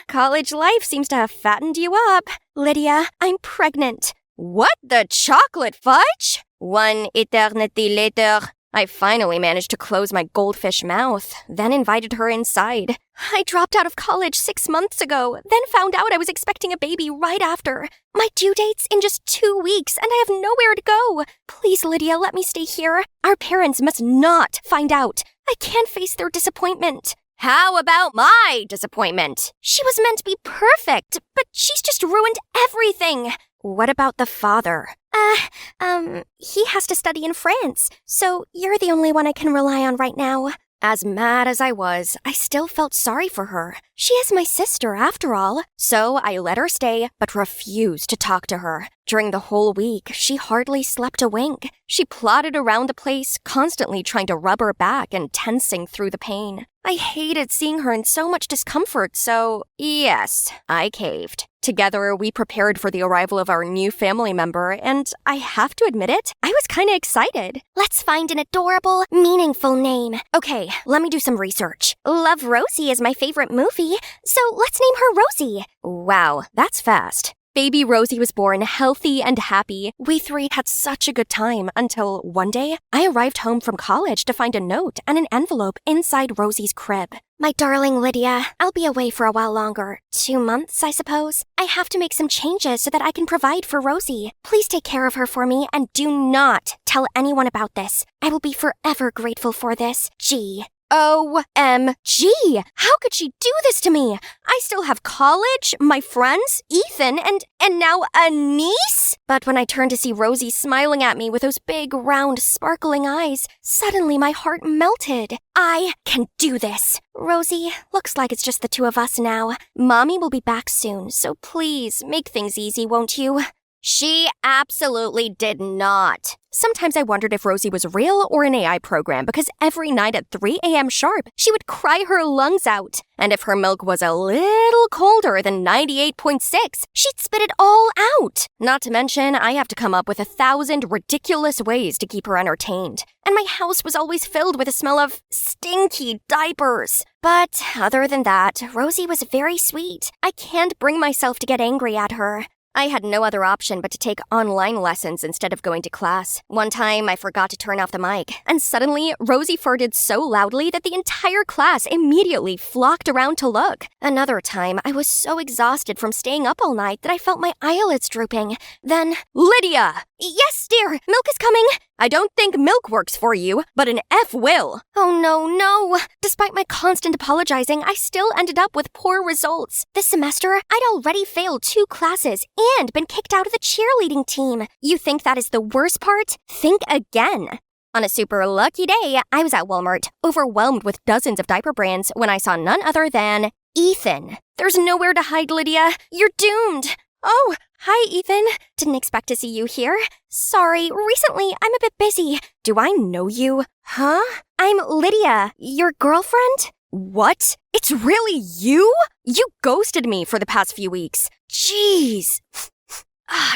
College life seems to have fattened you up. Lydia, I'm pregnant. What the chocolate fudge? One eternity later, I finally managed to close my goldfish mouth, then invited her inside. I dropped out of college 6 months ago, then found out I was expecting a baby right after. My due date's in just 2 weeks, and I have nowhere to go. Please, Lydia, let me stay here. Our parents must not find out. I can't face their disappointment. How about my disappointment? She was meant to be perfect, but she's just ruined everything. What about the father? He has to study in France, so you're the only one I can rely on right now. As mad as I was, I still felt sorry for her. She is my sister, after all. So I let her stay, but refused to talk to her. During the whole week, she hardly slept a wink. She plodded around the place, constantly trying to rub her back and tensing through the pain. I hated seeing her in so much discomfort, so yes, I caved. Together, we prepared for the arrival of our new family member, and I have to admit it, I was kinda excited. Let's find an adorable, meaningful name. Okay, let me do some research. Love Rosie is my favorite movie, so let's name her Rosie. Wow, that's fast. Baby Rosie was born healthy and happy. We three had such a good time until one day, I arrived home from college to find a note and an envelope inside Rosie's crib. My darling Lydia, I'll be away for a while longer. 2 months, I suppose. I have to make some changes so that I can provide for Rosie. Please take care of her for me and do not tell anyone about this. I will be forever grateful for this. G. OMG! How could she do this to me? I still have college, my friends, Ethan, and now a niece? But when I turned to see Rosie smiling at me with those big, round, sparkling eyes, suddenly my heart melted. I can do this. Rosie, looks like it's just the two of us now. Mommy will be back soon, so please make things easy, won't you? She absolutely did not. Sometimes I wondered if Rosie was real or an AI program because every night at 3 a.m. sharp, she would cry her lungs out. And if her milk was a little colder than 98.6, she'd spit it all out. Not to mention, I have to come up with 1,000 ridiculous ways to keep her entertained. And my house was always filled with a smell of stinky diapers. But other than that, Rosie was very sweet. I can't bring myself to get angry at her. I had no other option but to take online lessons instead of going to class. One time, I forgot to turn off the mic, and suddenly, Rosie farted so loudly that the entire class immediately flocked around to look. Another time, I was so exhausted from staying up all night that I felt my eyelids drooping. Then, Lydia! Yes, dear, milk is coming! I don't think milk works for you, but an F will. Oh no. Despite my constant apologizing, I still ended up with poor results. This semester, I'd already failed 2 classes and been kicked out of the cheerleading team. You think that is the worst part? Think again. On a super lucky day, I was at Walmart, overwhelmed with dozens of diaper brands when I saw none other than Ethan. There's nowhere to hide, Lydia. You're doomed. Oh, hi, Ethan. Didn't expect to see you here. Sorry, recently I'm a bit busy. Do I know you? Huh? I'm Lydia, your girlfriend? What? It's really you? You ghosted me for the past few weeks. Jeez.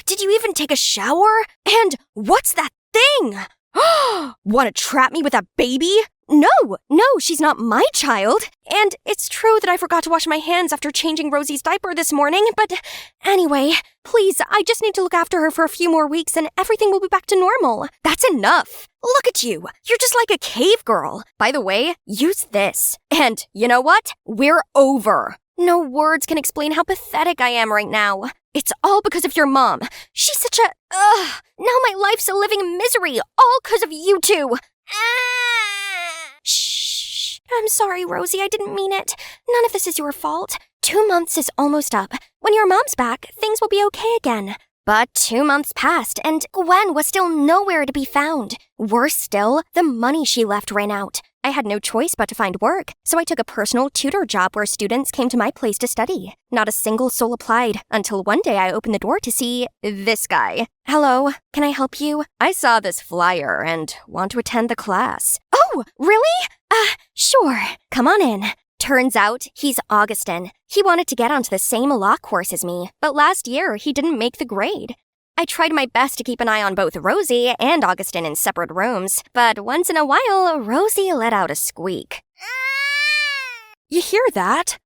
Did you even take a shower? And what's that thing? Want to trap me with a baby? No, she's not my child. And it's true that I forgot to wash my hands after changing Rosie's diaper this morning, but anyway, please, I just need to look after her for a few more weeks and everything will be back to normal. That's enough. Look at you. You're just like a cave girl. By the way, use this. And you know what? We're over. No words can explain how pathetic I am right now. It's all because of your mom. She's such a... Now my life's a living misery, all because of you two. Shh. I'm sorry, Rosie, I didn't mean it. None of this is your fault. 2 months is almost up. When your mom's back, things will be okay again. But 2 months passed, and Gwen was still nowhere to be found. Worse still, the money she left ran out. I had no choice but to find work, so I took a personal tutor job where students came to my place to study. Not a single soul applied, until one day I opened the door to see this guy. Hello, can I help you? I saw this flyer and want to attend the class. Oh, really? Sure. Come on in. Turns out, he's Augustin. He wanted to get onto the same law course as me, but last year he didn't make the grade. I tried my best to keep an eye on both Rosie and Augustin in separate rooms, but once in a while, Rosie let out a squeak. You hear that?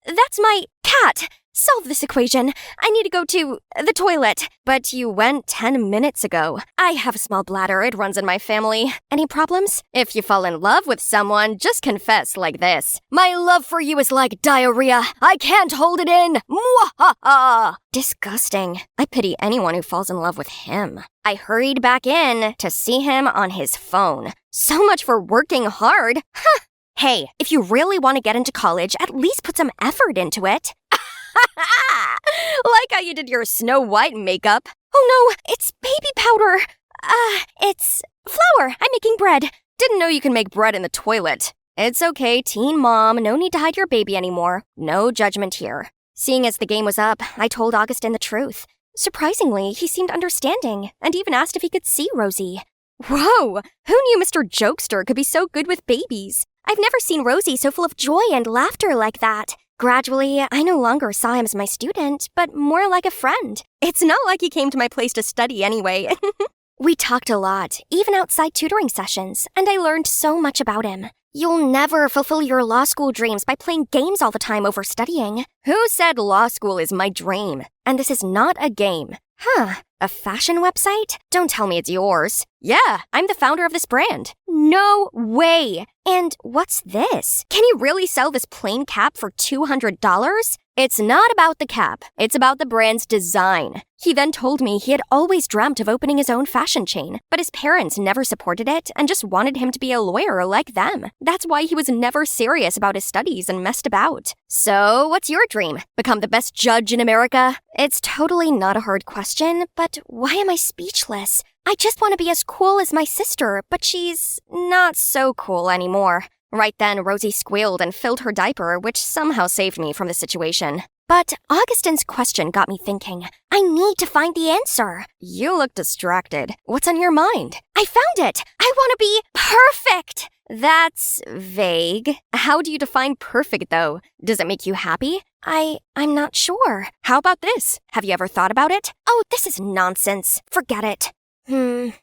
That's my cat. Solve this equation. I need to go to the toilet. But you went 10 minutes ago. I have a small bladder. It runs in my family. Any problems? If you fall in love with someone, just confess like this. My love for you is like diarrhea. I can't hold it in. Mwahaha! Disgusting. I pity anyone who falls in love with him. I hurried back in to see him on his phone. So much for working hard. Huh. Hey, if you really want to get into college, at least put some effort into it. Like how you did your Snow White makeup. Oh no, it's baby powder. It's flour. I'm making bread. Didn't know you can make bread in the toilet. It's okay, teen mom. No need to hide your baby anymore. No judgment here. Seeing as the game was up, I told Augustin the truth. Surprisingly, he seemed understanding and even asked if he could see Rosie. Whoa! Who knew Mr. Jokester could be so good with babies? I've never seen Rosie so full of joy and laughter like that. Gradually, I no longer saw him as my student, but more like a friend. It's not like he came to my place to study anyway. We talked a lot, even outside tutoring sessions, and I learned so much about him. You'll never fulfill your law school dreams by playing games all the time over studying. Who said law school is my dream? And this is not a game. Huh, a fashion website? Don't tell me it's yours. Yeah, I'm the founder of this brand. No way. And what's this? Can you really sell this plain cap for $200? It's not about the cap. It's about the brand's design. He then told me he had always dreamt of opening his own fashion chain, but his parents never supported it and just wanted him to be a lawyer like them. That's why he was never serious about his studies and messed about. So, what's your dream? Become the best judge in America? It's totally not a hard question, but why am I speechless? I just want to be as cool as my sister, but she's not so cool anymore. Right then, Rosie squealed and filled her diaper, which somehow saved me from the situation. But Augustine's question got me thinking. I need to find the answer. You look distracted. What's on your mind? I found it! I want to be perfect! That's vague. How do you define perfect, though? Does it make you happy? I'm not sure. How about this? Have you ever thought about it? Oh, this is nonsense. Forget it.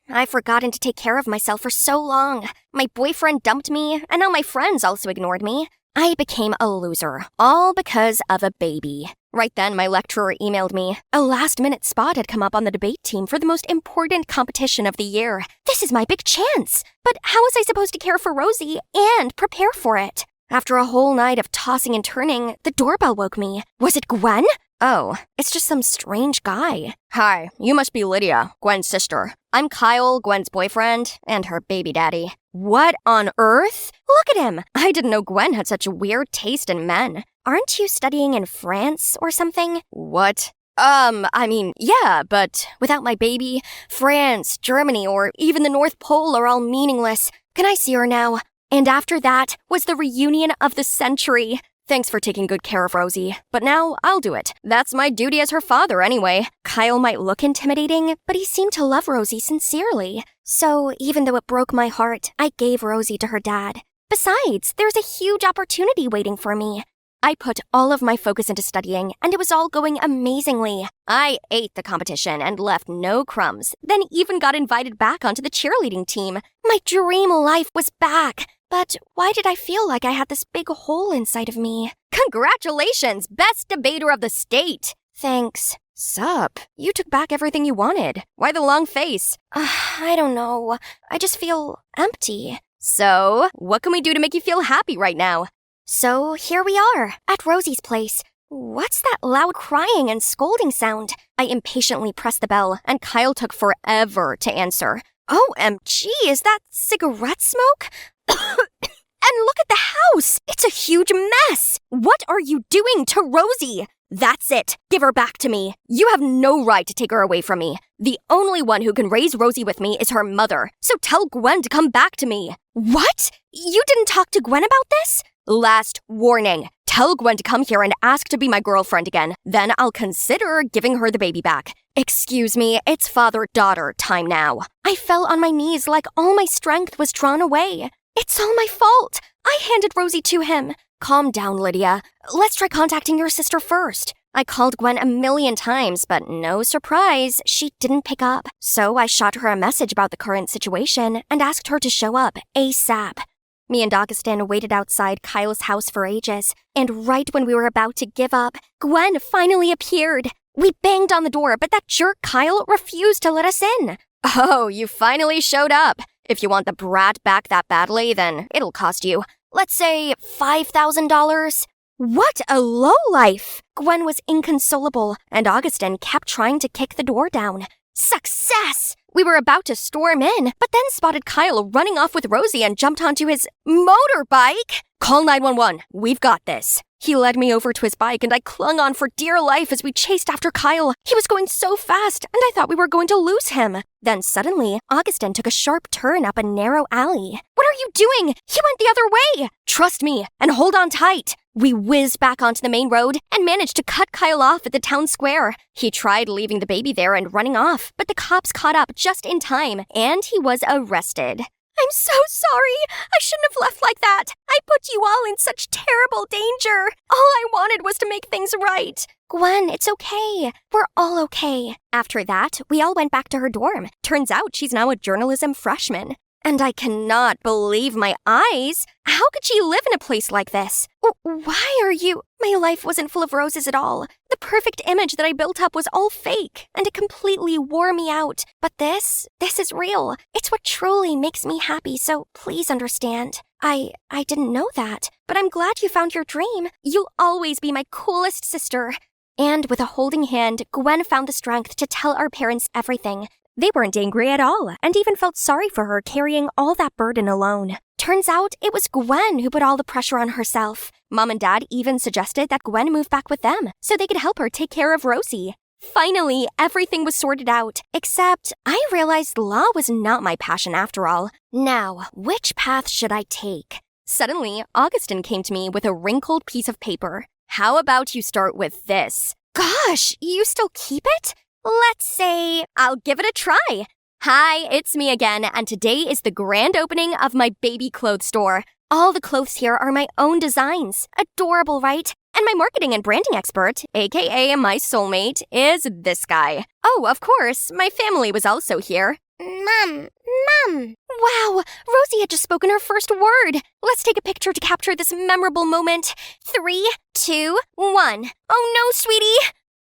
I've forgotten to take care of myself for so long. My boyfriend dumped me, and now my friends also ignored me. I became a loser, all because of a baby. Right then, my lecturer emailed me. A last-minute spot had come up on the debate team for the most important competition of the year. This is my big chance. But how was I supposed to care for Rosie and prepare for it? After a whole night of tossing and turning, the doorbell woke me. Was it Gwen? Oh, it's just some strange guy. Hi, you must be Lydia, Gwen's sister. I'm Kyle, Gwen's boyfriend, and her baby daddy. What on earth? Look at him! I didn't know Gwen had such weird taste in men. Aren't you studying in France or something? What? Yeah, but without my baby, France, Germany, or even the North Pole are all meaningless. Can I see her now? And after that was the reunion of the century. Thanks for taking good care of Rosie, but now I'll do it. That's my duty as her father anyway. Kyle might look intimidating, but he seemed to love Rosie sincerely. So even though it broke my heart, I gave Rosie to her dad. Besides, there's a huge opportunity waiting for me. I put all of my focus into studying, and it was all going amazingly. I ate the competition and left no crumbs, then even got invited back onto the cheerleading team. My dream life was back. But why did I feel like I had this big hole inside of me? Congratulations, best debater of the state! Thanks. Sup? You took back everything you wanted. Why the long face? I don't know. I just feel empty. So, what can we do to make you feel happy right now? So, here we are, at Rosie's place. What's that loud crying and scolding sound? I impatiently pressed the bell, and Kyle took forever to answer. OMG, is that cigarette smoke? And look at the house! It's a huge mess! What are you doing to Rosie? That's it. Give her back to me. You have no right to take her away from me. The only one who can raise Rosie with me is her mother. So tell Gwen to come back to me. What? You didn't talk to Gwen about this? Last warning. Tell Gwen to come here and ask to be my girlfriend again. Then I'll consider giving her the baby back. Excuse me, it's father-daughter time now. I fell on my knees like all my strength was drawn away. It's all my fault. I handed Rosie to him. Calm down, Lydia. Let's try contacting your sister first. I called Gwen a million times, but no surprise, she didn't pick up. So I shot her a message about the current situation and asked her to show up ASAP. Me and Augustine waited outside Kyle's house for ages, and right when we were about to give up, Gwen finally appeared. We banged on the door, but that jerk Kyle refused to let us in. Oh, you finally showed up. If you want the brat back that badly, then it'll cost you, let's say, $5,000. What a lowlife! Gwen was inconsolable, and Augustine kept trying to kick the door down. Success! We were about to storm in, but then spotted Kyle running off with Rosie and jumped onto his motorbike. Call 911. We've got this. He led me over to his bike, and I clung on for dear life as we chased after Kyle. He was going so fast, and I thought we were going to lose him. Then suddenly, Augustine took a sharp turn up a narrow alley. What are you doing? He went the other way. Trust me, and hold on tight. We whizzed back onto the main road and managed to cut Kyle off at the town square. He tried leaving the baby there and running off, but the cops caught up just in time, and he was arrested. I'm so sorry. I shouldn't have left like that. I put you all in such terrible danger. All I wanted was to make things right. Gwen, it's okay. We're all okay. After that, we all went back to her dorm. Turns out she's now a journalism freshman. And I cannot believe my eyes. How could she live in a place like this? Why are you... My life wasn't full of roses at all. The perfect image that I built up was all fake, and it completely wore me out. But this is real. It's what truly makes me happy, so please understand. I didn't know that, but I'm glad you found your dream. You'll always be my coolest sister. And with a holding hand, Gwen found the strength to tell our parents everything. They weren't angry at all, and even felt sorry for her carrying all that burden alone. Turns out it was Gwen who put all the pressure on herself. Mom and Dad even suggested that Gwen move back with them, so they could help her take care of Rosie. Finally, everything was sorted out, except I realized law was not my passion after all. Now, which path should I take? Suddenly, Augustine came to me with a wrinkled piece of paper. How about you start with this? Gosh, you still keep it? Let's say I'll give it a try. Hi, it's me again, and today is the grand opening of my baby clothes store. All the clothes here are my own designs. Adorable, right? And my marketing and branding expert, aka my soulmate, is this guy. Oh, of course, my family was also here. Mom. Wow, Rosie had just spoken her first word. Let's take a picture to capture this memorable moment. 3, 2, 1. Oh no, sweetie.